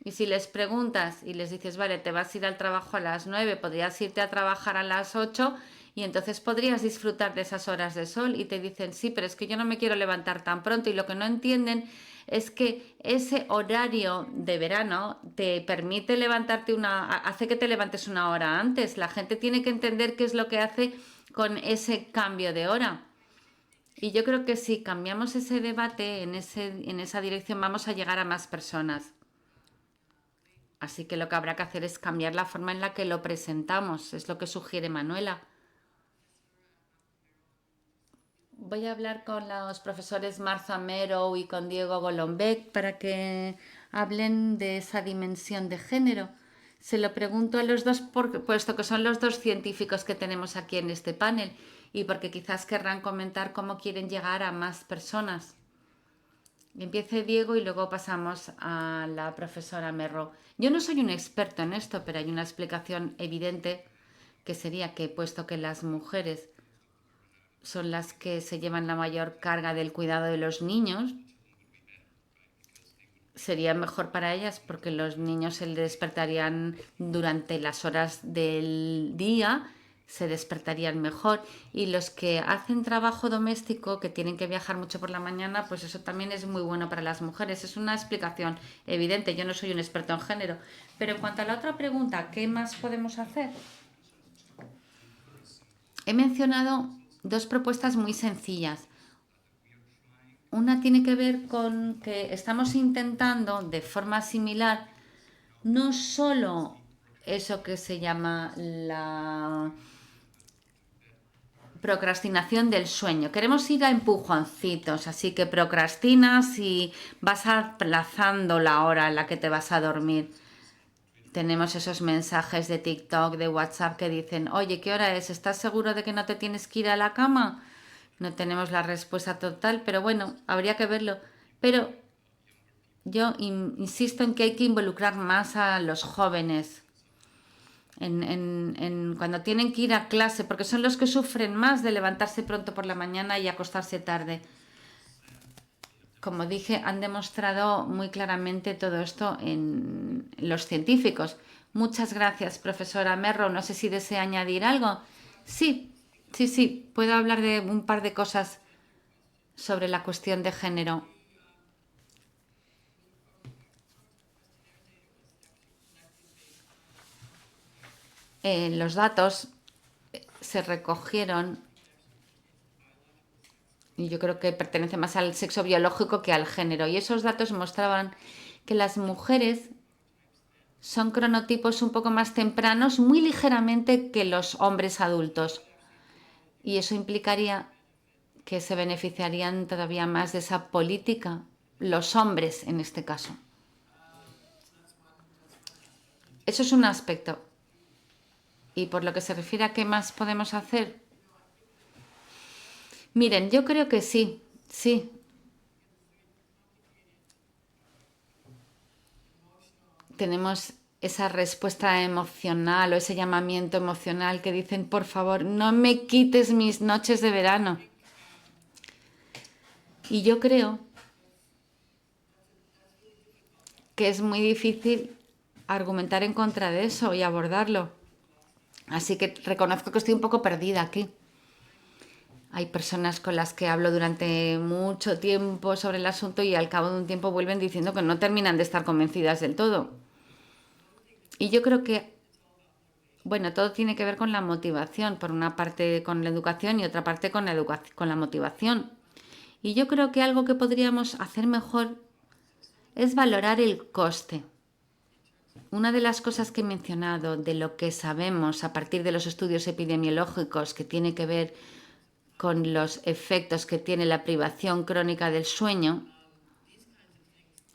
Speaker 1: Y si les preguntas y les dices, vale, te vas a ir al trabajo a las 9, podrías irte a trabajar a las 8 y entonces podrías disfrutar de esas horas de sol. Y te dicen, sí, pero es que yo no me quiero levantar tan pronto. Y lo que no entienden es que ese horario de verano te permite levantarte hace que te levantes una hora antes. La gente tiene que entender qué es lo que hace con ese cambio de hora. Y yo creo que si cambiamos ese debate en esa dirección vamos a llegar a más personas. Así que lo que habrá que hacer es cambiar la forma en la que lo presentamos. Es lo que sugiere Manuela. Voy a hablar con los profesores Martha Mero y con Diego Golombek para que hablen de esa dimensión de género. Se lo pregunto a los dos, puesto que son los dos científicos que tenemos aquí en este panel y porque quizás querrán comentar cómo quieren llegar a más personas. Empiece Diego y luego pasamos a la profesora Merro. Yo no soy un experto en esto, pero hay una explicación evidente que sería que, puesto que las mujeres son las que se llevan la mayor carga del cuidado de los niños, sería mejor para ellas porque los niños se despertarían durante las horas del día, se despertarían mejor, y los que hacen trabajo doméstico, que tienen que viajar mucho por la mañana, pues eso también es muy bueno para las mujeres. Es una explicación evidente, yo no soy un experto en género. Pero en cuanto a la otra pregunta, ¿qué más podemos hacer? He mencionado dos propuestas muy sencillas. Una tiene que ver con que estamos intentando de forma similar no solo eso que se llama la procrastinación del sueño. Queremos ir a empujoncitos, así que procrastinas y vas aplazando la hora en la que te vas a dormir. Tenemos esos mensajes de TikTok, de WhatsApp que dicen, oye, ¿qué hora es? ¿Estás seguro de que no te tienes que ir a la cama? No tenemos la respuesta total, pero bueno, habría que verlo. Pero yo insisto en que hay que involucrar más a los jóvenes cuando tienen que ir a clase, porque son los que sufren más de levantarse pronto por la mañana y acostarse tarde. Como dije, han demostrado muy claramente todo esto en los científicos. Muchas gracias, profesora Merro. No sé si desea añadir algo. Sí, sí. Puedo hablar de un par de cosas sobre la cuestión de género. Los datos se recogieron, y yo creo que pertenece más al sexo biológico que al género, y esos datos mostraban que las mujeres son cronotipos un poco más tempranos, muy ligeramente, que los hombres adultos, y eso implicaría que se beneficiarían todavía más de esa política, los hombres en este caso. Eso es un aspecto. Y por lo que se refiere a qué más podemos hacer, miren, yo creo que sí. Tenemos esa respuesta emocional o ese llamamiento emocional que dicen, por favor, no me quites mis noches de verano. Y yo creo que es muy difícil argumentar en contra de eso y abordarlo. Así que reconozco que estoy un poco perdida aquí. Hay personas con las que hablo durante mucho tiempo sobre el asunto y al cabo de un tiempo vuelven diciendo que no terminan de estar convencidas del todo. Y yo creo que, bueno, todo tiene que ver con la motivación. Por una parte con la educación y otra parte con la motivación. Y yo creo que algo que podríamos hacer mejor es valorar el coste. Una de las cosas que he mencionado de lo que sabemos a partir de los estudios epidemiológicos que tiene que ver con los efectos que tiene la privación crónica del sueño,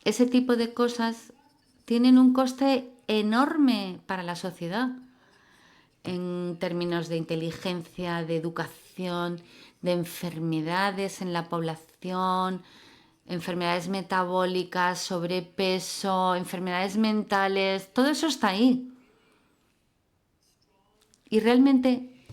Speaker 1: ese tipo de cosas tienen un coste enorme para la sociedad en términos de inteligencia, de educación, de enfermedades en la población, enfermedades metabólicas, sobrepeso, enfermedades mentales, todo eso está ahí. Y realmente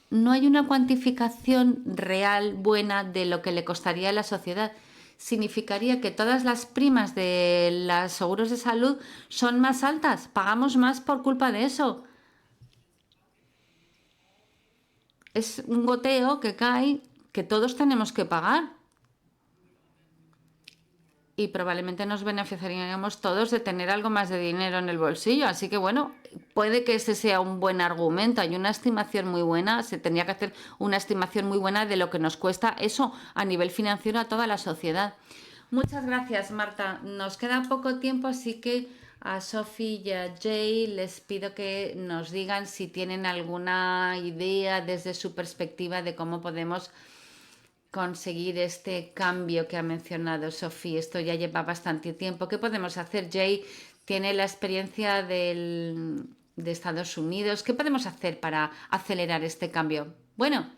Speaker 1: no hay una cuantificación real buena de lo que le costaría a la sociedad. Significaría que todas las primas de los seguros de salud son más altas, pagamos más por culpa de eso. Es un goteo que cae que todos tenemos que pagar. Y probablemente nos beneficiaríamos todos de tener algo más de dinero en el bolsillo. Así que bueno, puede que ese sea un buen argumento. Hay una estimación muy buena, se tendría que hacer una estimación muy buena de lo que nos cuesta eso a nivel financiero a toda la sociedad. Muchas gracias, Marta. Nos queda poco tiempo, así que a Sophie y a Jay les pido que nos digan si tienen alguna idea desde su perspectiva de cómo podemos conseguir este cambio que ha mencionado Sofía. Esto ya lleva bastante tiempo. ¿Qué podemos hacer? Jay tiene la experiencia de Estados Unidos. ¿Qué podemos hacer para acelerar este cambio? Bueno,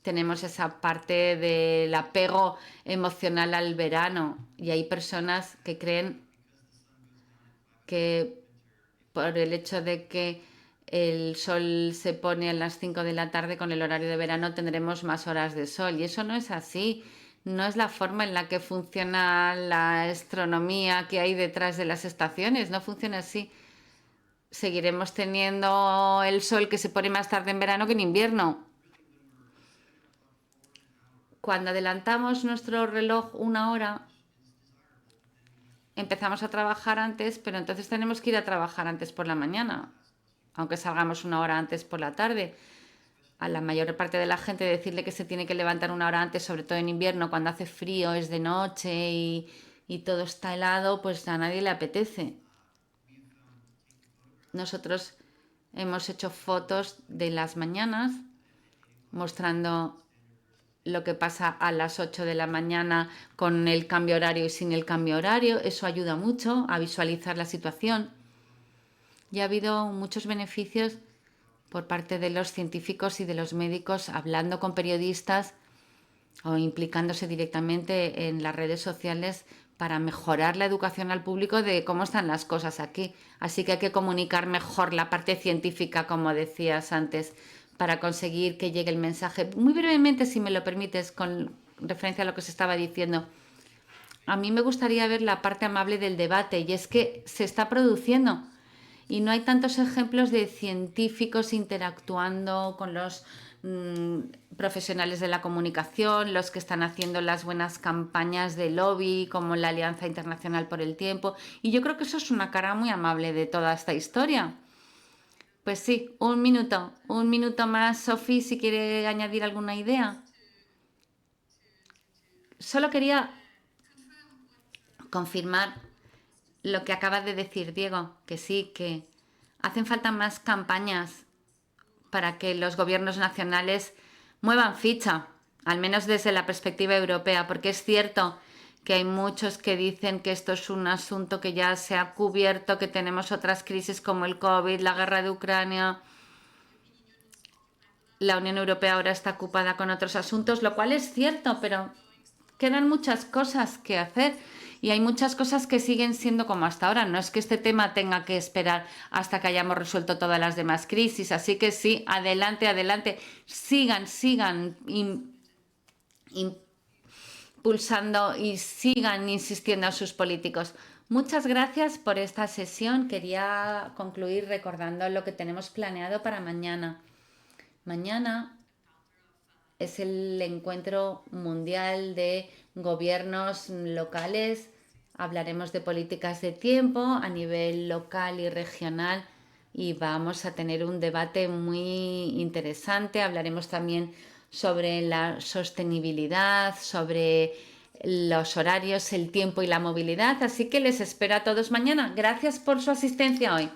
Speaker 1: tenemos esa parte del apego emocional al verano y hay personas que creen que por el hecho de que el sol se pone a las 5 de la tarde con el horario de verano tendremos más horas de sol y eso no es así. No es la forma en la que funciona la astronomía que hay detrás de las estaciones, no funciona así. Seguiremos teniendo el sol que se pone más tarde en verano que en invierno. Cuando adelantamos nuestro reloj una hora, empezamos a trabajar antes, pero entonces tenemos que ir a trabajar antes por la mañana, aunque salgamos una hora antes por la tarde. A la mayor parte de la gente decirle que se tiene que levantar una hora antes, sobre todo en invierno, cuando hace frío, es de noche y todo está helado, pues a nadie le apetece. Nosotros hemos hecho fotos de las mañanas mostrando lo que pasa a las 8 de la mañana con el cambio horario y sin el cambio horario. Eso ayuda mucho a visualizar la situación. Y ha habido muchos beneficios por parte de los científicos y de los médicos hablando con periodistas o implicándose directamente en las redes sociales para mejorar la educación al público de cómo están las cosas aquí. Así que hay que comunicar mejor la parte científica, como decías antes, para conseguir que llegue el mensaje. Muy brevemente, si me lo permites, con referencia a lo que se estaba diciendo. A mí me gustaría ver la parte amable del debate, y es que se está produciendo. Y no hay tantos ejemplos de científicos interactuando con los profesionales de la comunicación, los que están haciendo las buenas campañas de lobby, como la Alianza Internacional por el Tiempo. Y yo creo que eso es una cara muy amable de toda esta historia. Pues sí, un minuto más, Sophie, si quiere añadir alguna idea. Solo quería confirmar lo que acaba de decir Diego, que sí, que hacen falta más campañas para que los gobiernos nacionales muevan ficha, al menos desde la perspectiva europea, porque es cierto que hay muchos que dicen que esto es un asunto que ya se ha cubierto, que tenemos otras crisis como el COVID, la guerra de Ucrania. La Unión Europea ahora está ocupada con otros asuntos, lo cual es cierto, pero quedan muchas cosas que hacer y hay muchas cosas que siguen siendo como hasta ahora. No es que este tema tenga que esperar hasta que hayamos resuelto todas las demás crisis. Así que sí, adelante, adelante. Sigan impulsando y sigan insistiendo a sus políticos. Muchas gracias por esta sesión. Quería concluir recordando lo que tenemos planeado para mañana. Mañana es el encuentro mundial de gobiernos locales. Hablaremos de políticas de tiempo a nivel local y regional y vamos a tener un debate muy interesante. Hablaremos también sobre la sostenibilidad, sobre los horarios, el tiempo y la movilidad. Así que les espero a todos mañana. Gracias por su asistencia hoy.